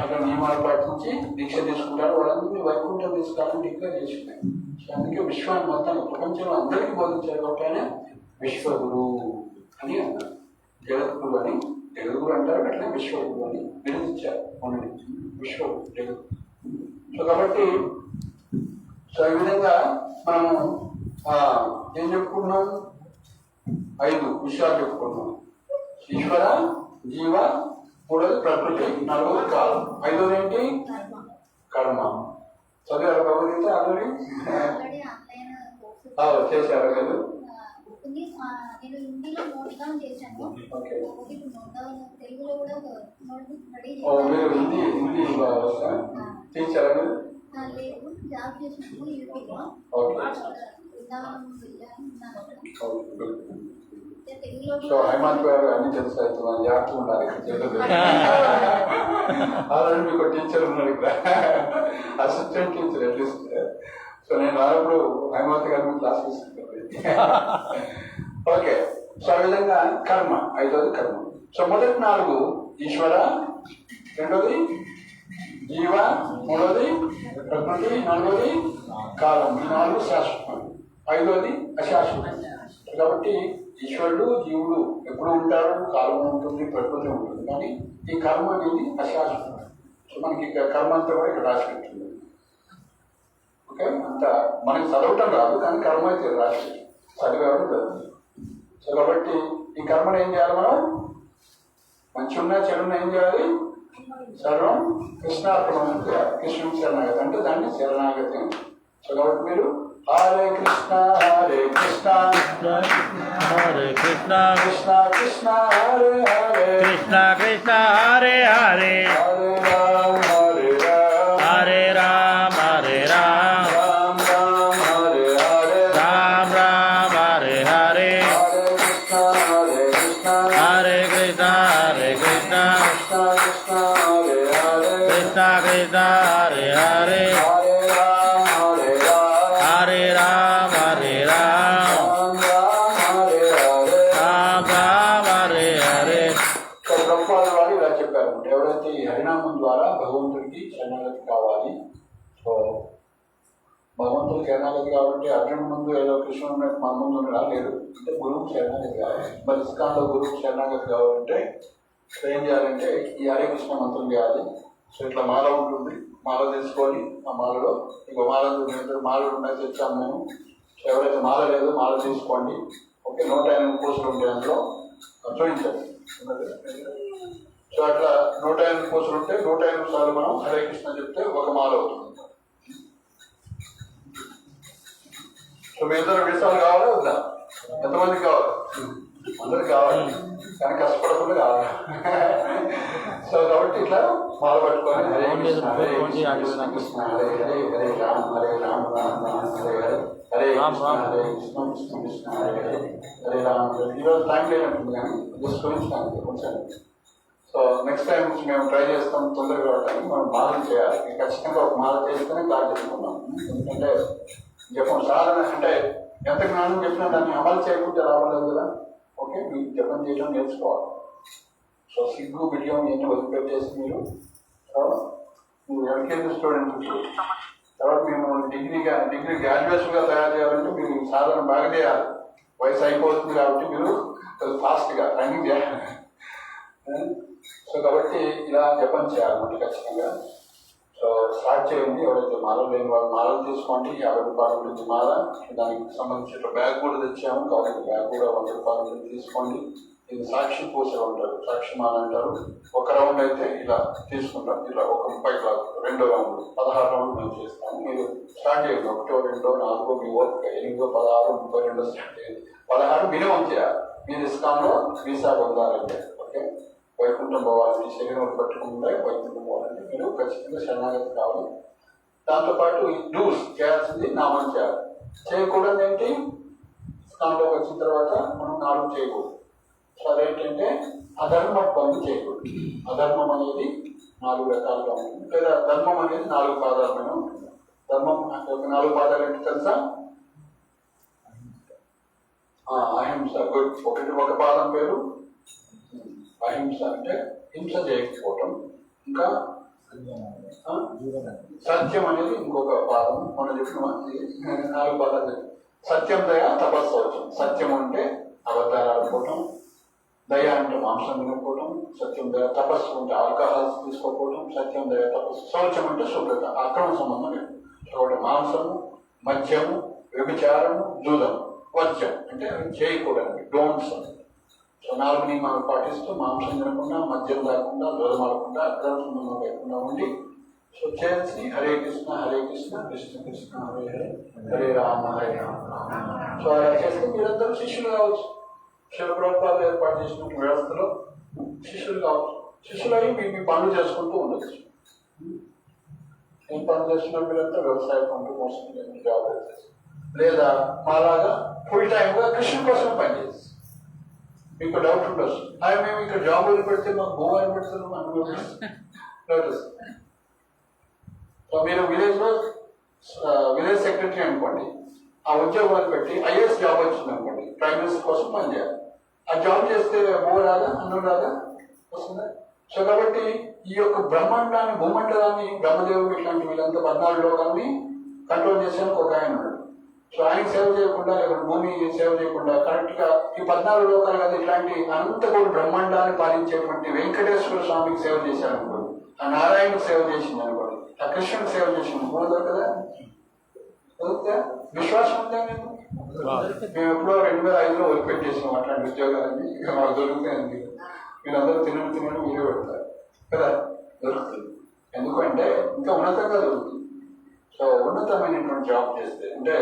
అక్కడ నియమాలు పాటించి దీక్ష తీసుకుంటారో వాళ్ళందరినీ వైకుంఠం తీసుకెళ్ళాలని డిక్లేర్ చేసింది. అందుకే విశ్వాన్ని మొత్తాన్ని ప్రపంచంలో అందరికీ బోధించారు కాబట్టి ఆయన విశ్వగురు అని అన్నారు. జగద్గురు అని జగద్గురు అంటారు, అట్లే విశ్వగురు అని బిరుదిచ్చారు. విశ్వగురు జగద్గురు. సో కాబట్టి సో ఈ విధంగా మనము ఏం చెప్పుకున్నాం? 5 విషయాలు చెప్పుకున్నాం. ఈశ్వర, జీవ, 3 ప్రకృతి, 4 కాలం, 5 ఏంటి? కర్మ. చదివారు భగవద్గీత ఆల్రెడీ చేశారు కదా? మీరు హిందీ టీచర్ అని సో హైమాన్ గారు అన్ని తెలుసు. అయితే మనం జాగ్రత్త ఉండాలి. ఆల్రెడీ మీకు టీచర్ ఉన్నారు ఇక్కడ, అసిస్టెంట్ టీచర్ అట్లీస్ట్. సో నేను రానప్పుడు హైమావతి గారు మీకు క్లాస్ తీసుకుంటాను. ఓకే. సో ఆ విధంగా కర్మ, 5వది కర్మ. సో మొదటి 4 ఈశ్వర, 2వది జీవ, 3వది ప్రకృతి, 4వది కాలం. ఈ 4 శాశ్వతం, 5వది అశాశ్వతం. కాబట్టి ఈశ్వరుడు జీవుడు ఎప్పుడు ఉంటారు, కాలం ఉంటుంది, ప్రకృతి ఉంటుంది. కానీ ఈ కర్మ అనేది అశాశ్వతం. సో మనకి కర్మ అంతా కూడా ఇక్కడ రాసి పెట్టింది. ఓకే, అంత మనకి చదవటం రాదు, కానీ కర్మ అయితే రాసి చదివేవాడు జరుగుతుంది. సో కాబట్టి ఈ కర్మను ఏం చేయాలి మనం? మంచి ఉన్నా చెడున్నా ఏం చేయాలి? సర్వం కృష్ణార్పణం చేయాలి. కృష్ణుని శరణాగతి అంటే దాన్ని శరణాగతి అని. సో కాబట్టి మీరు హరే కృష్ణ హరే కృష్ణ కృష్ణ కృష్ణ హరే హరే కృష్ణ కృష్ణ హరే హరే హరే రామ హరే రామ హరే రామ రామ రామ హరే హరే రామ రామ హరే హరే హరే కృష్ణ హరే కృష్ణ కృష్ణ కృష్ణ హరే హరే కృష్ణ కృష్ణ హరే హరే హరే రామ హరే రామ రామ రామ హరే హరే ప్రభుపాద వారు ఇలా చెప్పారు. ఎవరైతే ఈ హరినామం ద్వారా భగవంతుడికి శరణాగతి కావాలి, సో భగవంతుడికి శరణాగతి కావాలంటే అర్జునుడి ముందు ఏదో కృష్ణుడు ఉన్నట్టు మన ముందు రాలేదు. అంటే గురువుకి శరణాగతి కావాలి. మరి ఇస్కాన్లో గురువుకి శరణాగతి కావాలంటే ఏం చేయాలంటే ఈ హరే కృష్ణ మంత్రం చేయాలి. సో ఇట్లా మాల ఉంటుంది, మాల తీసుకొని ఆ మాలలో ఇంకో మాలలు ఉన్నాయి తెచ్చాము మేము. ఎవరైతే మాల లేదో మాల తీసుకోండి. ఓకే, 108 పూసలు ఉంటాయి అందులో, చూపించండి. సో అట్లా 108 పూసలు ఉంటే 108 సార్లు మనం హరే కృష్ణ చెప్తే ఒక మాల అవుతుంది. సో మీ ఇద్దరు విషయాలు కావాలా వద్దా? ఎంతమందికి కావాలి? అందరికి కావాలి, కానీ కష్టపడకుండా కావాలి. సో కాబట్టి ఇట్లా మాల పట్టుకొని హరే కృష్ణ హరే కృష్ణ కృష్ణ హరే హరే హరే రామ హరే రామ రామ రామ హరే హరే హరే కృష్ణ హరే కృష్ణ కృష్ణ కృష్ణ హరే హరే హరే రామ. ఈరోజు టైం లేనట్టుంది కానీ జస్ట్ చూపించడానికి కొంచెం. సో నెక్స్ట్ టైం మేము ట్రై చేస్తాం తొందరగా రావడానికి. మనం మాల చేయాలి, ఖచ్చితంగా ఒక మాల చేస్తేనే క్లాస్ చేసుకున్నాం. ఎందుకంటే జపం సాధన అంటే ఎంత జ్ఞానం చెప్పినా దాన్ని అమలు చేయకుండా రావలేదు కదా. ఓకే, మీకు జపం చేయడం నేర్చుకోవాలి. సో సిగ్గు బిడియం ఇవన్నీ వదిలిపెట్టేసి మీరు ఎల్కేజీ స్టూడెంట్ తర్వాత మేము డిగ్రీ గ్రాడ్యుయేషన్గా తయారు చేయాలంటే మీరు సాధన బాగా చేయాలి. వయసు అయిపోతుంది కాబట్టి మీరు ఫాస్ట్గా రన్నింగ్ చేయాలి. సో కాబట్టి ఇలా జపం చేయాలన్నమాట ఖచ్చితంగా. సో స్టార్ట్ చేయండి. ఎవరైతే మాలలు లేని వాళ్ళు మాలలు తీసుకోండి. 50 రూపాయల గురించి మాల, దానికి సంబంధించిన బ్యాగ్ కూడా తెచ్చాము కాబట్టి బ్యాగ్ కూడా 100 రూపాయల గురించి తీసుకోండి. ఇది సాక్షి పూసలు అంటారు, సాక్షి మాల అంటారు. ఒక రౌండ్ అయితే ఇలా తీసుకుంటాం, ఇలా ఒక 30 క్లాస్, 2వ రౌండ్ 16 రౌండ్ మేము చేస్తాము. మీరు స్టార్ట్ చేయండి. 1, 2, 4 మీ ఓపిక 8, 16, 32 స్టార్ట్ చేయండి. 16 మినిమం చేయాలి. మీరు ఇస్కాన్లో వీసా పొందాలంటే. ఓకే, వైకుంఠం పోవాలి, మీ శరీరం పట్టుకుంటే వైకుంఠం పోవాలంటే మీరు ఖచ్చితంగా శరణాగతి కావాలి. దాంతోపాటు ఈ డూస్ చేయాల్సింది నామం చేయాలి. చేయకూడదు ఏంటి? ఇస్కాన్లోకి వచ్చిన తర్వాత మనం 4 చేయకూడదు. సో అదేంటంటే అధర్మ పనులు చేయకూడదు. అధర్మం అనేది 4 రకాలుగా ఉంటుంది, లేదా ధర్మం అనేది 4 పాదాలమైన ఉంటుంది. ధర్మం యొక్క 4 పాదాలు ఏంటి తెలుసా? అహింస. గుడ్. ఒక పాదం పేరు అహింస, అంటే హింస చేయకపోవటం. ఇంకా సత్యం అనేది ఇంకొక పాదం. మనం చెప్పిన 4 పాదాలు. సత్యం, దయ, తపస్సు. సత్యం అంటే అబద్ధాలు ఆడుకోవటం, దయ అంటే మాంసం తినకపోవడం, సత్యం దయ. తపస్సు అంటే ఆల్కహాల్స్ తీసుకోకపోవడం, సత్యం దయ తపస్సు. శౌచం అంటే శుభ్రత, అక్రమ సంబంధం లేదు. కాబట్టి మాంసము, మద్యము, వ్యభిచారము, జూదము. వర్జ్యం అంటే చేయకూడదు, డోంట్స్. సో 4 నియమాలు పాటిస్తూ మాంసం తినకుండా, మద్యం తాగకుండా, జూదం ఆడకుండా, అక్రమ సంబంధం లేకుండా ఉండి సో చేసి హరే కృష్ణ కృష్ణ కృష్ణ హరే హరే హరే రామ హరే రామ. సో అలా చేస్తే మీరందరూ శిష్యులు కావచ్చు. శివ ప్రభుపాదులు ఏర్పాటు చేసిన వ్యవస్థలో శిష్యులు కావచ్చు. శిష్యులు అయ్యి మీ పనులు చేసుకుంటూ ఉండొచ్చు. ఏం పనులు చేస్తున్నారు మీరంతా? వ్యవసాయ పనులు, మోసం జాబ్ చేసి, లేదా మాలాగా ఫుల్ టైమ్గా కృష్ణ కోసం పనిచేసి. మీకు డౌట్ ఉండొచ్చు, మేము ఇక్కడ జాబ్ వదిలి పెడితే మాకు గోవా అని పెడుతున్నాం అనుకోవచ్చు. సో మీరు విలేజ్ సెక్రటరీ అనుకోండి, ఆ ఉద్యోగాలు పెట్టి ఐఏఎస్ జాబ్ వచ్చింది అనుకోండి, ప్రైమ్ మినిస్టర్ కోసం పనిచేయాలి. ఆ జాబ్ చేస్తే బోర్ రాదా, అన్నం రాదా, వస్తుందా? సో కాబట్టి ఈ యొక్క బ్రహ్మాండాన్ని, భూమండలాన్ని, బ్రహ్మదేవుడు ఇట్లాంటి వీళ్ళంతా 14 లోకాన్ని కంట్రోల్ చేసేందుకు ఒక ఆయన ఉన్నాడు. సో ఆయన సేవ చేయకుండా లేకపోతే భూమి సేవ చేయకుండా కరెక్ట్గా ఈ 14 లోకాలు కదా ఇట్లాంటి అనంతకోటి బ్రహ్మాండాన్ని పాలించేటువంటి వెంకటేశ్వర స్వామికి సేవ చేశారు అనుకోండి, ఆ నారాయణకి సేవ చేసింది అనుకోండి, ఆ కృష్ణుడికి సేవ చేసింది పోదు కదా. విశ్వాసం ఉందా మీకు? మేము ఎప్పుడో 2005లో వదిలిపెట్టేసాం అట్లాంటి ఉద్యోగాలన్నీ. ఇక మాకు దొరుకుతాయండి, మీరందరూ తినడం మీరే పెడతారు కదా, దొరుకుతుంది. ఎందుకంటే ఇంకా ఉన్నతంగా దొరుకుతుంది. సో ఉన్నతమైనటువంటి జాబ్ చేస్తే అంటే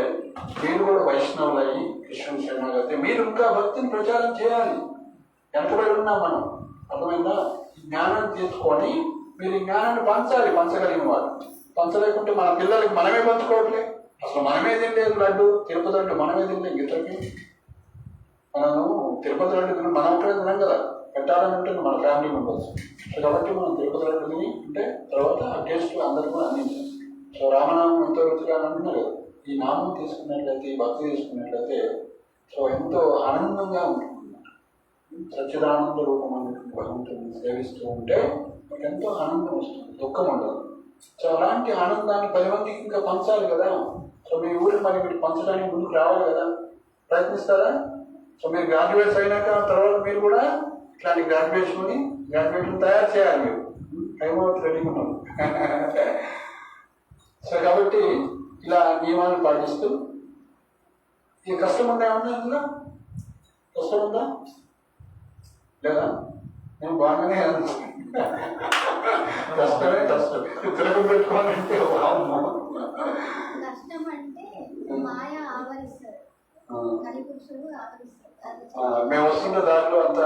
మీరు కూడా వైష్ణవులు అయ్యి కృష్ణుని శరణాగతి, మీరు ఇంకా భక్తిని ప్రచారం చేయాలి. వెనకబడి ఉన్నాం మనం, అర్థమైందా? జ్ఞానాన్ని తీసుకొని మీరు ఈ జ్ఞానాన్ని పంచాలి, పంచగలిగిన వారు. పంచలేకుంటే మన పిల్లలకి మనమే పంచుకోవట్లే. అసలు మనమే తినలేదు లడ్డు, తిరుపతి లడ్డు మనమే తినలేదు. గిట్లకి మనము తిరుపతి లడ్డు తిన మనం ఒక్కడే తినాం కదా, పెట్టాలని ఉంటుంది మన ఫ్యామిలీ మెంబర్స్. సో కాబట్టి మనం తిరుపతి లడ్డు తిని అంటే తర్వాత ఆ టేస్ట్ అందరికీ కూడా అందించాలి. సో రామనామం ఎంతో రుచిగా అంటున్నారు. ఈ నామం తీసుకున్నట్లయితే, ఈ భక్తి తీసుకున్నట్లయితే సో ఎంతో ఆనందంగా ఉంటుంది. సచ్చిదానంద రూపం అనేటువంటి భగవంతుని సేవిస్తూ ఉంటే మనకు ఎంతో ఆనందం వస్తుంది, దుఃఖం ఉండదు. సో అలాంటి ఆనందాన్ని 10 మందికి ఇంకా పంచాలి కదా. సో మీ ఊరికి మరి వీటి పంచడానికి ముందుకు రావాలి కదా, ప్రయత్నిస్తారా? సో మీరు గ్రాడ్యుయేట్స్ అయినాక తర్వాత మీరు కూడా ఇట్లాంటి గ్రాడ్యుయేషన్ తయారు చేయాలి. మీరు టైమౌట్ రెడీగా ఉన్నారు. సో కాబట్టి ఇలా నియమాలను పాటిస్తూ ఈ కష్టం ఉందా? ఏమన్నా ఇందులో కష్టం ఉందా లేదా? నేను బాగానే కష్టమే కష్టం తిరగ పెట్టుకోవాలంటే మేము వస్తున్న దారిలో అంతా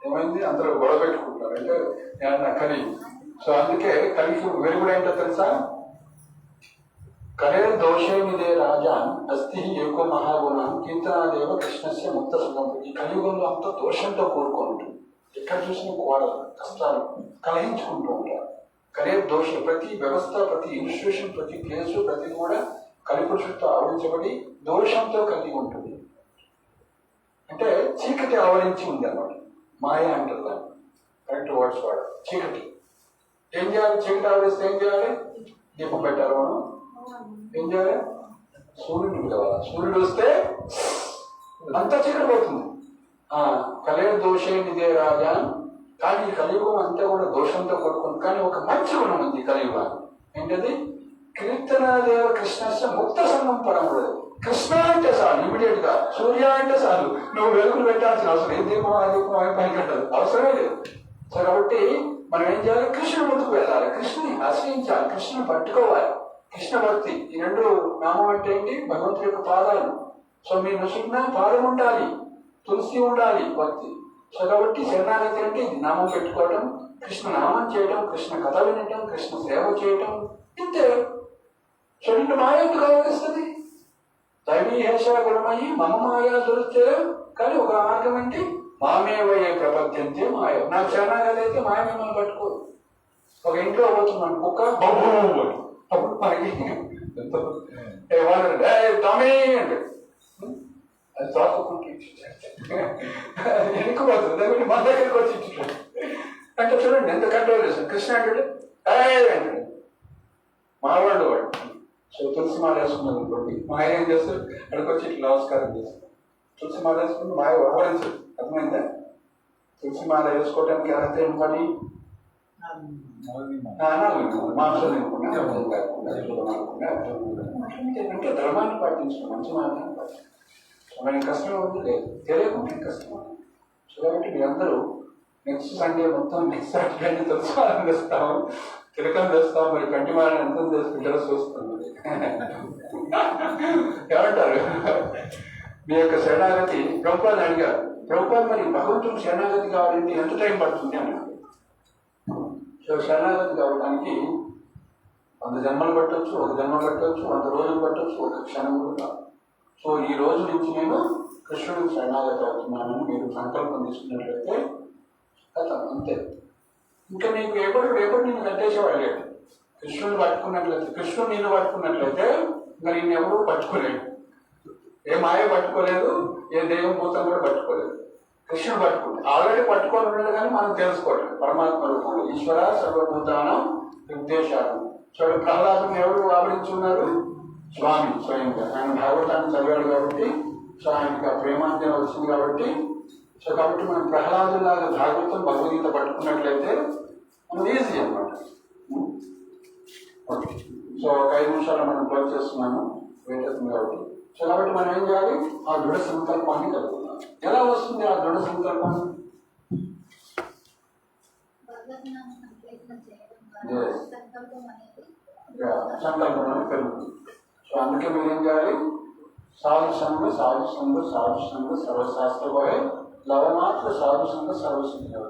ఏమైంది, అందరూ గొడవ పెట్టుకుంటారు అంటే కలి. సో అందుకే కలికి వెలుగుడు ఏంటో తెలుసా? కలే దోషే నిదే రాజాన్ అస్థి ఏకో మహాగుణం కీర్తనాదేవ కృష్ణస్య ముక్త సుఖం. ఈ కలియుగంలో అంతా దోషంతో కూడుకుంటుంది. ఎక్కడ చూసినా గోడలు, కష్టాలు, కలహించుకుంటూ ఉంటారు. కలే దోషం, ప్రతి వ్యవస్థ, ప్రతి ఇన్స్టిట్యూషన్, ప్రతి ప్లేసు, ప్రతి కూడా కలిపురుషులతో ఆవరించబడి దోషంతో కలిగి ఉంటుంది. అంటే చీకటి ఆవరించి ఉంది అన్నమాట. మాయ అంటారు దాన్ని, కరెక్ట్ వర్డ్స్ వాడు. చీకటి ఏం చేయాలి? చీకటి ఆవరిస్తే ఏం చేయాలి? దీపం పెట్టాలి. మనం ఏం చేయాలి? సూర్యుడిని పిలవాలి. సూర్యుడు వస్తే అంతా చీకటి పోతుంది. కలే దోషే నిదే రాజా. కానీ ఈ కలియుగం అంతా కూడా దోషంతో కొడుకుంది. కానీ ఒక మంచి గుణం ఉంది ఈ కలియుగాన్ని. ఏంటది? కీర్తనాదేవ కృష్ణస్య ముక్త సంఘం పరముడు. కృష్ణ అంటే చాలు, ఇమీడియట్ గా. సూర్య అంటే చాలు, నువ్వు వెలుగులు పెట్టాల్సిన అవసరం ఏ దీపం ఆ దీపం అని పనికట్టదు, అవసరమే లేదు. సో కాబట్టి మనం ఏం చేయాలి? కృష్ణుని ముందుకు వెళ్ళాలి, కృష్ణుని ఆశ్రయించాలి, కృష్ణుని పట్టుకోవాలి. కృష్ణ భక్తి, ఈ 2 నామం అంటే ఏంటి? భగవంతుడి యొక్క పాదాలు. సో మీ నసుకున్న పాదం ఉండాలి, తులసి ఉండాలి, భక్తి. సో కాబట్టి శరణాగతి అంటే ఇది నామం పెట్టుకోవడం, కృష్ణ నామం చేయడం, కృష్ణ కథ వినటం, కృష్ణ సేవ చేయటం, ఇంతే. సో నిన్ను మాయ ఎందుకు ఆవరిస్తుంది? దైవీ హేష గుణమయ్యి మమ మాయా దొరికితే. కానీ ఒక మార్గం ఏంటి? మామేవయే ప్రపంచంతే మాయ. నాకు శరణాగతి అయితే మాయ మిమ్మల్ని పట్టుకోదు. ఒక ఇంట్లో పోతున్నాను కుక్క బాబు, అప్పుడు మనకి టామీ అంటే అది తాకుకుంటే ఎన్నుకోబోతుంది. దానికి మన దగ్గరికి వచ్చి ఇచ్చుంటాడు అంటే చూడండి ఎంత కంట్రోల్ చేస్తాడు. కృష్ణ అంటాడు అంటాడు, మావాడు వాడు. సో తులసి మాల వేసుకున్నాడు అనుకోండి, మాయ ఏం చేస్తాడు? అక్కడికి వచ్చి ఇట్లా నమస్కారం చేస్తాడు. తులసి మాల వేసుకుంటే మాయ వ్యవహరించదు. అర్థమైందా? తులసి మాల వేసుకోవడానికి అర్హత ఏం పని? మాంసం తినకుండా అంటే ధర్మాన్ని పాటించడం, మంచి మార్గాన్ని పాటించడం. మనకి కష్టం ఉంది లేదు, తెలియకుండా కష్టం. సో కాబట్టి మీరందరూ నెక్స్ట్ సండే మొత్తం నెక్స్ట్ సాటర్డే తులసి మాల తెస్తాము, తిలకం తెస్తాం. మరి కంటి మాలని ఎంత చేసుకుంటారో చూస్తాం. ఏమంటారు? మీ యొక్క శరణాగతి ప్రభుపాదని అడిగారు. ప్రభుపాద్ మరి భగవంతుడు శరణాగతి కావాలంటే ఎంత టైం పడుతుంది అన్నారు. సో శరణాగతి కావడానికి 100 జన్మలు పట్టవచ్చు, 1 జన్మ పట్టవచ్చు, 100 రోజులు పట్టవచ్చు, 1 క్షణం కూడా కాదు. సో ఈ రోజు నుంచి నేను కృష్ణుడికి శరణాగతి అవుతున్నానని మీరు సంకల్పం తీసుకున్నట్లయితే కథ అంతే. ఇంకా నీకు ఎప్పుడు నిన్ను కట్టేసేవాడు లేదు. కృష్ణుని పట్టుకున్నట్లయితే, కృష్ణుడు నిన్ను పట్టుకున్నట్లయితే మరి నిన్ను ఎవరు పట్టుకోలేడు. ఏ మాయ పట్టుకోలేదు, ఏ దైవం భూతం కూడా పట్టుకోలేదు. కృష్ణుడు పట్టుకుంటే ఆల్రెడీ పట్టుకొని ఉండదు, కానీ మనం తెలుసుకోవట్లేదు. పరమాత్మ రూపంలో ఈశ్వర సర్వభూతానం నిర్దేశాలు. చూడండి, ప్రహ్లాదం ఎవరు ఆవరించి ఉన్నారు? స్వామి స్వయంగా ఆయన భాగవతాన్ని చదివాడు కాబట్టి సో ఆయనకి ఆ ప్రేమాంజనం వచ్చింది కాబట్టి సో కాబట్టి మనం ప్రహ్లాదులాగా భాగవతం భగవద్గీత పట్టుకున్నట్లయితే మనం ఈజీ అనమాట. ఓకే, సో ఒక 5 నిమిషాలు మనం క్లోజ్ చేస్తున్నాము, వెయిట్ అవుతుంది కాబట్టి. సో కాబట్టి మనం ఏం చేయాలి, ఆ దృఢ సంకల్పాన్ని కలుగుతున్నాం. ఎలా వస్తుంది ఆ దృఢ సంకల్పం? సంకల్పం అనేది పెరుగుతుంది. సో అందుకే మీరు ఏం చేయాలి, సాధు సంఘ సాధు సంఘ సాధు సంఘ సర్వశాస్త్ర పోయే లవమాత్ర సాధు సంఘ సర్వసిద్ధి.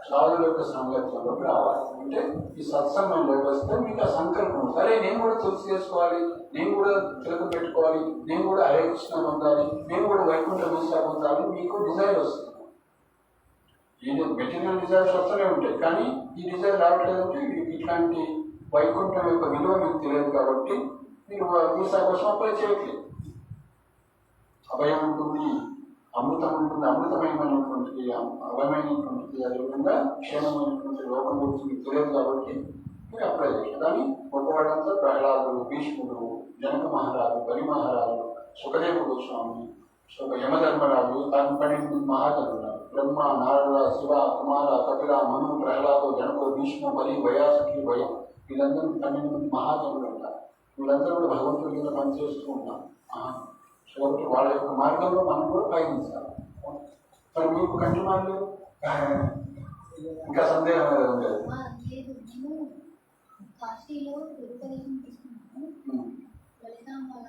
సాధుల యొక్క సంగత్యంలోకి రావాలి అంటే ఈ సత్సంగంలోకి వస్తే మీకు ఆ సంకల్పం, సరే నేను కూడా తులసి చేసుకోవాలి, నేను కూడా తిలకం పెట్టుకోవాలి, నేను కూడా హరే కృష్ణ పొందాలి, నేను కూడా వైకుంఠ వీసా పొందాలి, మీకు డిజైర్ వస్తుంది. ఇది మెటీరియల్ డిజైర్స్ వస్తూనే ఉంటాయి, కానీ ఈ డిజైర్ రావట్లేదంటే ఇట్లాంటి వైకుంఠం యొక్క విలువ మీకు తెలియదు కాబట్టి మీరు వీసా కోసం అప్లై చేయట్లేదు. అభయం ఉంటుంది, అమృతం ఉంటుంది, అమృతమైనటువంటిది అభయమైనటువంటిది, అదేవిధంగా క్షేమమైనటువంటి లోకం గురించి మీకు తెలియదు కాబట్టి మీరు అప్లై చేయాలి. కానీ గొప్పవాడంతా ప్రహ్లాదుడు, భీష్ముడు, జనక మహారాజు, బలి మహారాజు, సుఖదేవ గోస్వామి, యమధర్మరాజు, దాని 12 మహాజనులు ఉన్నారు. బ్రహ్మ, నారద, శివ, కుమార, కపిల, మను, ప్రహ్లాదు, జనకు, భీష్మ, బలి, వయాసుకి, భయం, వీళ్ళందరూ 12 మహాజనులు ఉంటారు. వీళ్ళందరూ కూడా భగవంతుడి కింద పనిచేస్తూ ఉంటారు. కాబట్టి వాళ్ళ యొక్క మార్గంలో మనం కూడా పయనించాలి. మరి మీకు కంటిమాలు ఇంకా సందేహం అనేది ఉండేది. కాశీలో గురుపదేశం తీసుకున్నాను, లలితామాత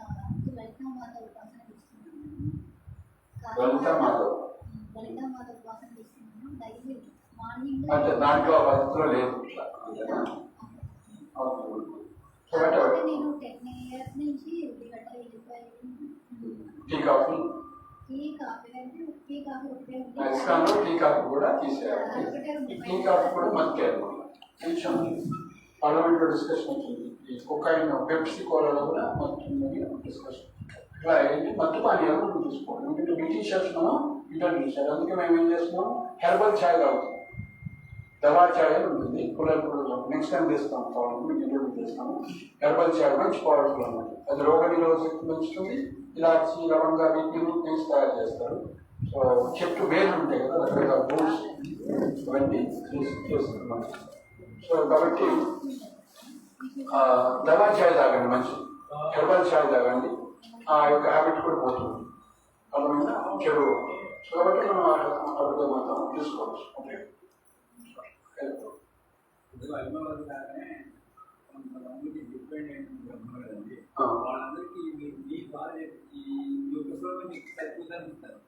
ఉపాసన తీసుకున్నాను, డైలీ మార్నింగ్ అంటే దాంట్లో పద్ధతిలో లేదు. నేను 10 years నుంచి ఉల్లిగడ్డ వెళ్ళిపోయి టీ కాఫీ ఇస్కాన్లో టీ కాఫీ కూడా తీసేయాలి. టీ కాఫీ కూడా మంచిగా కొంచెం పార్లమెంట్లో డిస్కషన్ వచ్చింది. ఈ కొకైన్ పెప్సీ కోలాలో కూడా మంచి డిస్కషన్. ఇట్లా ఏంటి మత్తు పానీయాలు మనం తీసుకోవాలి. ఎందుకంటే బ్రిటిషర్స్ మనం ఇంటర్వ్యూ చేశారు. అందుకే మేము ఏం చేస్తున్నాం, హెర్బల్ ఛాయ్ తాగుతాం. దవా ఛాయ్ అని ఉంటుంది, పుల్లలు నెక్స్ట్ టైం చేస్తాం, కావాలి మీకు ఇంటర్వ్యూ చేస్తాము. హెర్బల్ ఛాయ్ మంచి పవర్ఫుల్ అన్నమాట. అది రోగ నిరోధక శక్తి పెంచుతుంది. ఇలాచి, లవంగా, వీటిని పేస్ట్ తయారు చేస్తారు. సో చెట్టు వేలు ఉంటాయి కదా, రకరకాల బూట్స్ అవన్నీ చేస్తున్నారు. సో కాబట్టి దవా ఛాయ్ తాగండి, మంచి హెర్బల్ ఛాయ్ తాగండి. ఆ యొక్క హ్యాబిట్ కూడా పోతుంది, అర్థమైనా చెడు. సో కాబట్టి మనం అర్థం మాత్రం తీసుకోవచ్చు. ఓకే, వాళ్ళందరికీ మీ ద్వారా ఈ యొక్క శ్లోకం మీకు సరిపోతారు.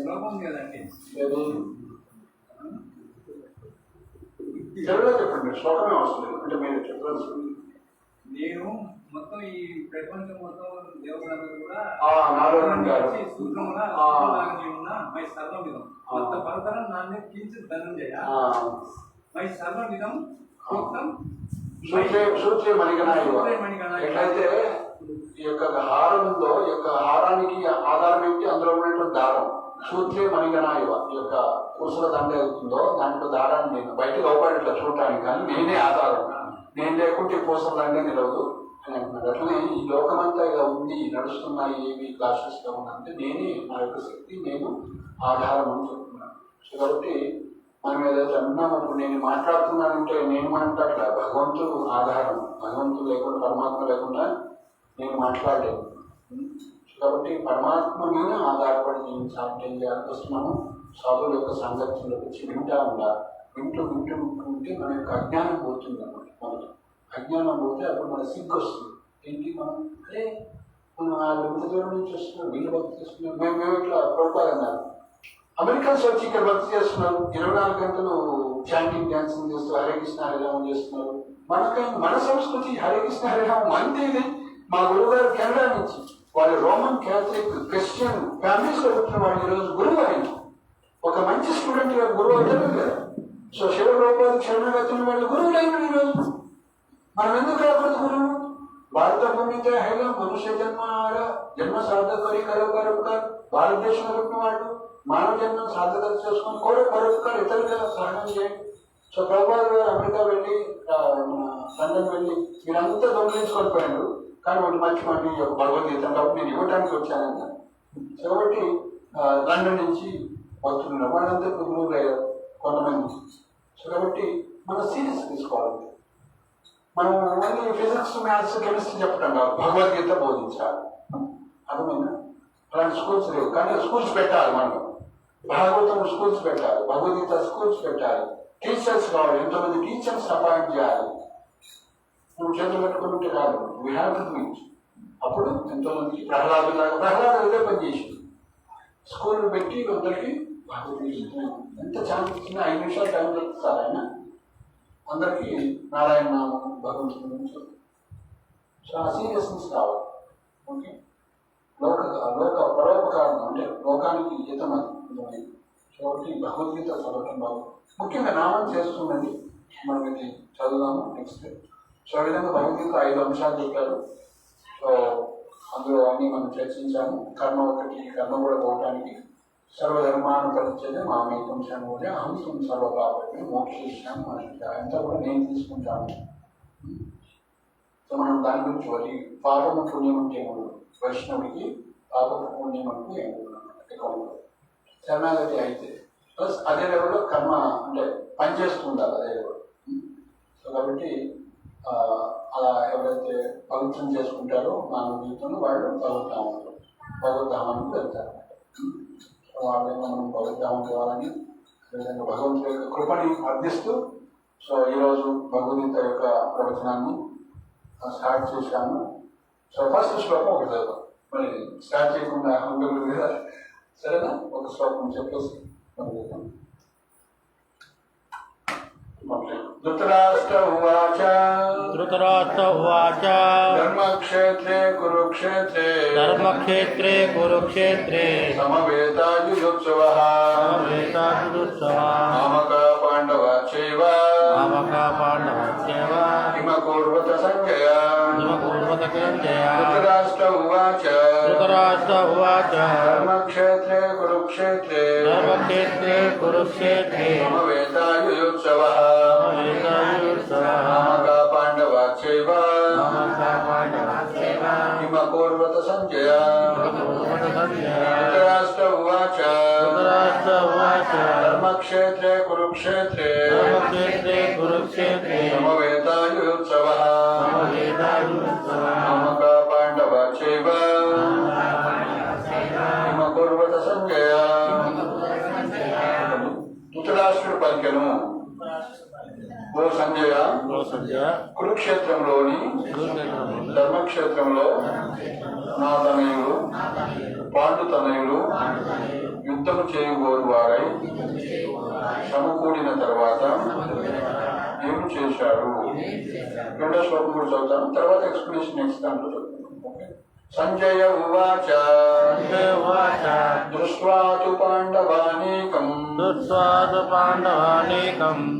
శ్లోకం కదండి, చెప్పండి. శ్లోకమే వస్తుంది అంటే మీరు చెప్పాల్సింది. నేను మొత్తం ఈ ప్రపంచం మొత్తం దేవతలందరూ కూడా సూత్రమున మై సర్వవిధం మొత్త పరతరం నాన్నే కించిత్ ధనంజయ మై సర్వవిధం మొత్తం సూత్రే మణిగణ. ఎట్లయితే ఈ యొక్క హారం ఉందో, ఈ యొక్క హారానికి ఆధారం ఏంటి, అందులో ఉన్నటువంటి దారం. సూత్రే మణిగణ ఇవ, ఈ యొక్క పురుషుల దండ అవుతుందో దాంట్లో దారాన్ని నేను బయటకు అవపడేట్లా చూడటానికి, కానీ నేనే ఆధారం. నేను లేకుంటే పూసల దండే నిలవదు అని అంటున్నారు. అట్లనే ఈ లోకమంతా ఇలా ఉంది, నడుస్తున్నాయి, ఏవి క్లాసెస్ గా ఉందంటే నేనే, నా యొక్క శక్తి నేను ఆధారం అని చెప్తున్నాను. సో కాబట్టి మనం ఏదైతే అన్నాం, ఇప్పుడు నేను మాట్లాడుతున్నానంటే నేను మాట్లాడలే, భగవంతుడు ఆధారం. భగవంతుడు లేకుండా, పరమాత్మ లేకుండా నేను మాట్లాడలేను. కాబట్టి పరమాత్మ మీద ఆధారపడి జీవించాలంటే ఏం చేయాలి, ఫస్ట్ మనం సాధువుల యొక్క సాంగత్యంలో వచ్చి వింటా ఉండాలి. వింటూ ఉంటే మన యొక్క అజ్ఞానం పోతుంది అన్నమాట. మనకి అజ్ఞానం పోతే అప్పుడు మన సిగ్గు వస్తుంది. ఏంటి మనం అరే మనం ఆ ఎంత దూరం నుంచి వస్తున్నాం, వీళ్ళు భక్తి చేస్తున్నాం, మేము ఇట్లా ప్రభుత్వాలు అన్నారు. అమెరికన్స్ వచ్చి ఇక్కడ భక్తి చేస్తున్నారు, 24 గంటలు చాంటింగ్ డాన్సింగ్ చేస్తూ హరే కృష్ణ హరిరామం చేస్తున్నారు. మన సంస్కృతి హరే కృష్ణ హరిరామం మంది. ఇది మా గురువు గారు కెనడా నుంచి, వాళ్ళు రోమన్ క్యాథలిక్ క్రిస్టియన్ ఫ్యామిలీస్ లో పుట్టిన వాళ్ళు ఈరోజు గురువు అయిన ఒక మంచి స్టూడెంట్ గా గురువు అవుతారు కదా. సో శివప్రభుపాద శరణగతులు వాళ్ళు గురువులు అయిన ఈరోజు మనం ఎందుకు రాకూడదు గురువు? భారత భూమితో హైలో మనుష్య జన్మ సార్థకరి కరో భారతదేశంలో పుట్టిన వాళ్ళు మానవ జన్మ సాధ్యత చేసుకొని మరొకరు ఇతరులుగా సహాయం చేయండి. సో ప్రభుత్వాలు గారు అమెరికా వెళ్ళి మన లండన్ వెళ్ళి మీరంతా దొంగిలించుకొని పోయినారు, కానీ ఒకటి మర్చిపోండి ఒక భగవద్గీత కాబట్టి నేను ఇవ్వడానికి వచ్చానన్నా. సో కాబట్టి లండన్ నుంచి వస్తున్నారు వాళ్ళంతా మూవ్ అయ్యారు కొంతమంది. సో కాబట్టి మనం సీరియస్ తీసుకోవాలి. మనం ఓన్లీ ఫిజిక్స్, మ్యాథ్స్, కెమిస్ట్రీ చెప్పడం కాదు, భగవద్గీత బోధించాలి. అర్థమైనా? అలాంటి స్కూల్స్ లేవు, కానీ స్కూల్స్ పెట్టాలి. మనం భాగవతం స్కూల్స్ పెట్టాలి, భగవద్గీత స్కూల్స్ పెట్టాలి. టీచర్స్ కావాలి, ఎంతోమంది టీచర్స్ అపాయింట్ చేయాలి. నువ్వు చేతులు పెట్టుకుంటే కాదు, we have to do it. అప్పుడు ఎంతోమందికి ప్రహ్లాదు ఇదే పని చేసి స్కూల్ పెట్టి అందరికీ ఎంత ఛాన్స్ ఇచ్చినా 5 నిమిషాలు టైం దొరుకుతారు ఆయన అందరికీ నారాయణ నామం భగవంతుడి గురించి చాలా సీరియస్నెస్ కావాలి. ఓకే, లోక పరోపకారం అంటే లోకానికి హితమని. కాబట్టి భగవద్గీత చదవటం బాగు, ముఖ్యంగా నామం చేస్తుందండి. మనం ఇది చదువుదాము నెక్స్ట్. సో ఆ విధంగా భగవద్గీత 5 అంశాలు చెప్పారు. సో అందులో అన్ని మనం చర్చించాము. కర్మ ఒకటి, కర్మ కూడా పోవటానికి సర్వధర్మాను పరిచయం మామేకం శనువుడే అహం సర్వపాపకి మోక్షిష్యాం అంతా కూడా నేను తీసుకుంటాను. సో మనం దాని గురించి వరి పాపము పుణ్యం అంటే వైష్ణవుడికి పాపము పుణ్యం అంటూ ఏమన్నమాట శరణాగతి అయితే ప్లస్ అదే లెవెల్లో కర్మ అంటే పనిచేస్తుండాలి అదే లెవెల్. సో కాబట్టి అలా ఎవరైతే పవిత్రం చేసుకుంటారో మానవ జీవితంలో వాళ్ళు భగవద్ధామానికి వెళ్తారు. ఆ విధంగా మనం భగవద్ధామం కావాలని విధంగా భగవంతుడి యొక్క కృపని అర్థిస్తూ సో ఈరోజు భగవద్గీత యొక్క ప్రవచనాన్ని స్టార్ట్ చేశాము. సో ఫస్ట్ శ్లోకం ఒకటి చదువుతాం, మరి స్టార్ట్ చేయకుండా ఉండదు కదా, సరేనా? ఒక శ్లోకం చెప్పేసి మొదలుపెడతాం. ధృతరాష్ట్ర ఉవాచ ధర్మక్షేత్రే కురుక్షేత్రే సమవేతాయుజుత్సవః మామకా పాండవాశ్చైవ కిమకుర్వత సంజయ. ధృతరాష్ట్ర ఉవాచ ధర్మక్షేత్రే కురుక్షేత్రే సమవేతాయుజుత్సవః మామకా పాండవాశ్చైవ కిమకుర్వత సంజయ. ధృతరాష్ట్ర ఉవాచ ధర్మక్షేత్రే కురుక్షేత్రే సమవేతాయుత్సవః మామకా పాండవాశ్చైవ కిమకుర్వత సంజయ. ధృతరాష్ట్రుడు పలికెను, ఓ సంజయ, కురుక్షేత్రంలోని ధర్మక్షేత్రంలో నా తనయులు పాండుతనయులు యుద్ధము చేయబోరు వారై సమకూడిన తర్వాత ఏం చేశారు? 2వ శ్లోకం కూడా చదువుతాను, తర్వాత ఎక్స్ప్లెనేషన్ నెక్స్ట్ దాంట్లో చదువుతాను. సంజయ ఉవాచ దృష్ట్వా తు పాండవానీకం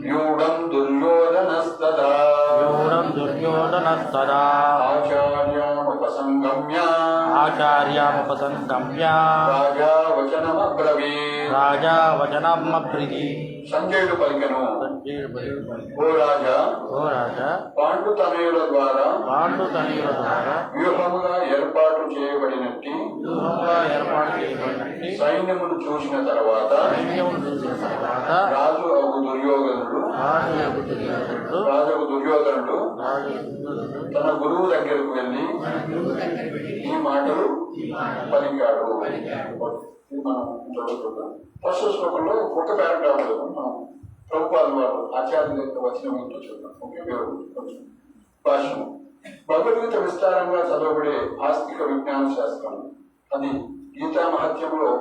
వ్యూఢం దుర్యోధనస్తదా ఆచార్యాముపసంగమ్య రాజా వచనమబ్రవీత్. సంజయుడు పలికెను, ఓ రాజా, పాండుతనయుల ద్వారా వ్యూహముగా ఏర్పాటు చేయబడినట్టి సైన్యమును చూసిన తర్వాత రాజు దుర్యోధనుడు తన గురువు దగ్గరకు వెళ్ళి ఈ మాటలు పలికాడు. మనం చదువుతున్నాం. ఫస్ట్ శ్లోకంలో ఒక పారాగ్రాఫ్ మనం ప్రభుపాదుల వారు ఆచార్యుల యొక్క వచనం ఏంటో చూద్దాం. ఓకే, కొంచెం భాష్యం. భగవద్గీత విస్తారంగా చదవబడే ఆస్తిక విజ్ఞాన శాస్త్రం. అది గీతా మహత్యంలో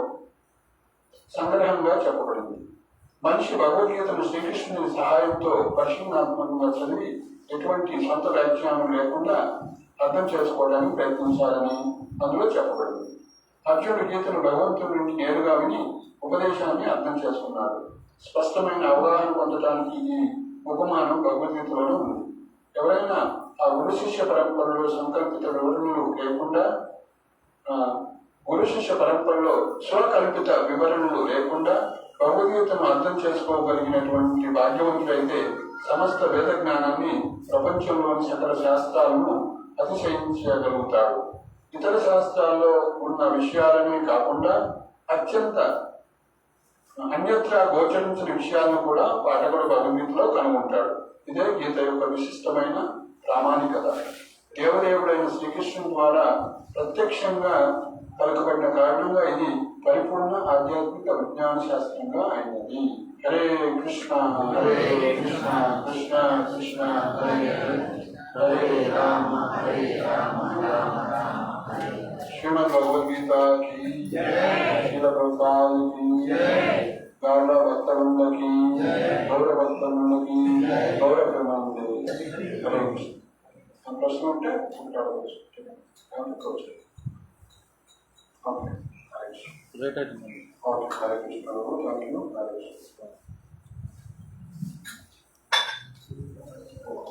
సంగ్రహంగా చెప్పబడింది. మనిషి భగవద్గీతను శ్రీకృష్ణుని సహాయంతో పరిశీలనాత్మకంగా చదివి ఎటువంటి సొంత వ్యాఖ్యానం లేకుండా అర్థం చేసుకోవడానికి ప్రయత్నించాలని అందులో చెప్పబడింది. అర్జునుడు గీతను భగవంతుడి నుండి నేరుగా విని ఉపదేశాన్ని అర్థం చేసుకున్నాడు. స్పష్టమైన అవగాహన పొందడానికి ఈ ఉపమానం భగవద్గీతలోనే ఉంది. ఎవరైనా ఆ గురు శిష్య పరంపరలో సంకల్పిత వివరణలు లేకుండా గురు శిష్య పరంపరలో స్వకల్పిత వివరణలు లేకుండా భగవద్గీతను అర్థం చేసుకోగలిగినటువంటి భాగ్యవంతుడైతే సమస్త వేద జ్ఞానాన్ని ప్రపంచంలోని సకల శాస్త్రాలను అతిశయించగలుగుతాడు. ఇతర శాస్త్రాల్లో ఉన్న విషయాలనే కాకుండా అత్యంత అన్యత్రా గోచరించిన విషయాలను కూడా పాఠకుడు భగవద్గీతలో కనుగొంటాడు. ఇదే గీత యొక్క విశిష్టమైన ప్రామాణికత. దేవదేవుడైన శ్రీకృష్ణుని ద్వారా ప్రత్యక్షంగా పలుకబడిన కారణంగా ఇది పరిపూర్ణ ఆధ్యాత్మిక విజ్ఞాన శాస్త్రంగా అయినది. హరే కృష్ణ హరే కృష్ణ కృష్ణ కృష్ణ హరే హరే హరే రామ హరే రామ రామ రామ హరే. శ్రీమద్ భగవద్గీత కీ శ్రీల ప్రభుపాద కీ గౌరవ భక్తవృందకి గౌరవ భక్తవృందకి గౌరవ ప్రేమానందే. హరే కృష్ణ. ప్రశ్న ఉంటే మాట్లాడవచ్చు. రేట్ అయితే హరే కృష్ణ. Thank you. హరే కృష్ణ.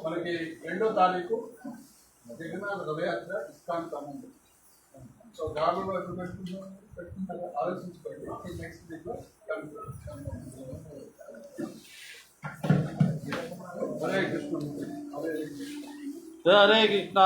మనకి 2వ తారీఖు జగన్నాథ రథయాత్ర ఇస్కాన్ సంబంధం. సో గాబులో ఎప్పుడు పెట్టుకుంటారో ఆలోచించుకోండి. నెక్స్ట్ వీక్లో హరే కృష్ణ. హరే కృష్ణ.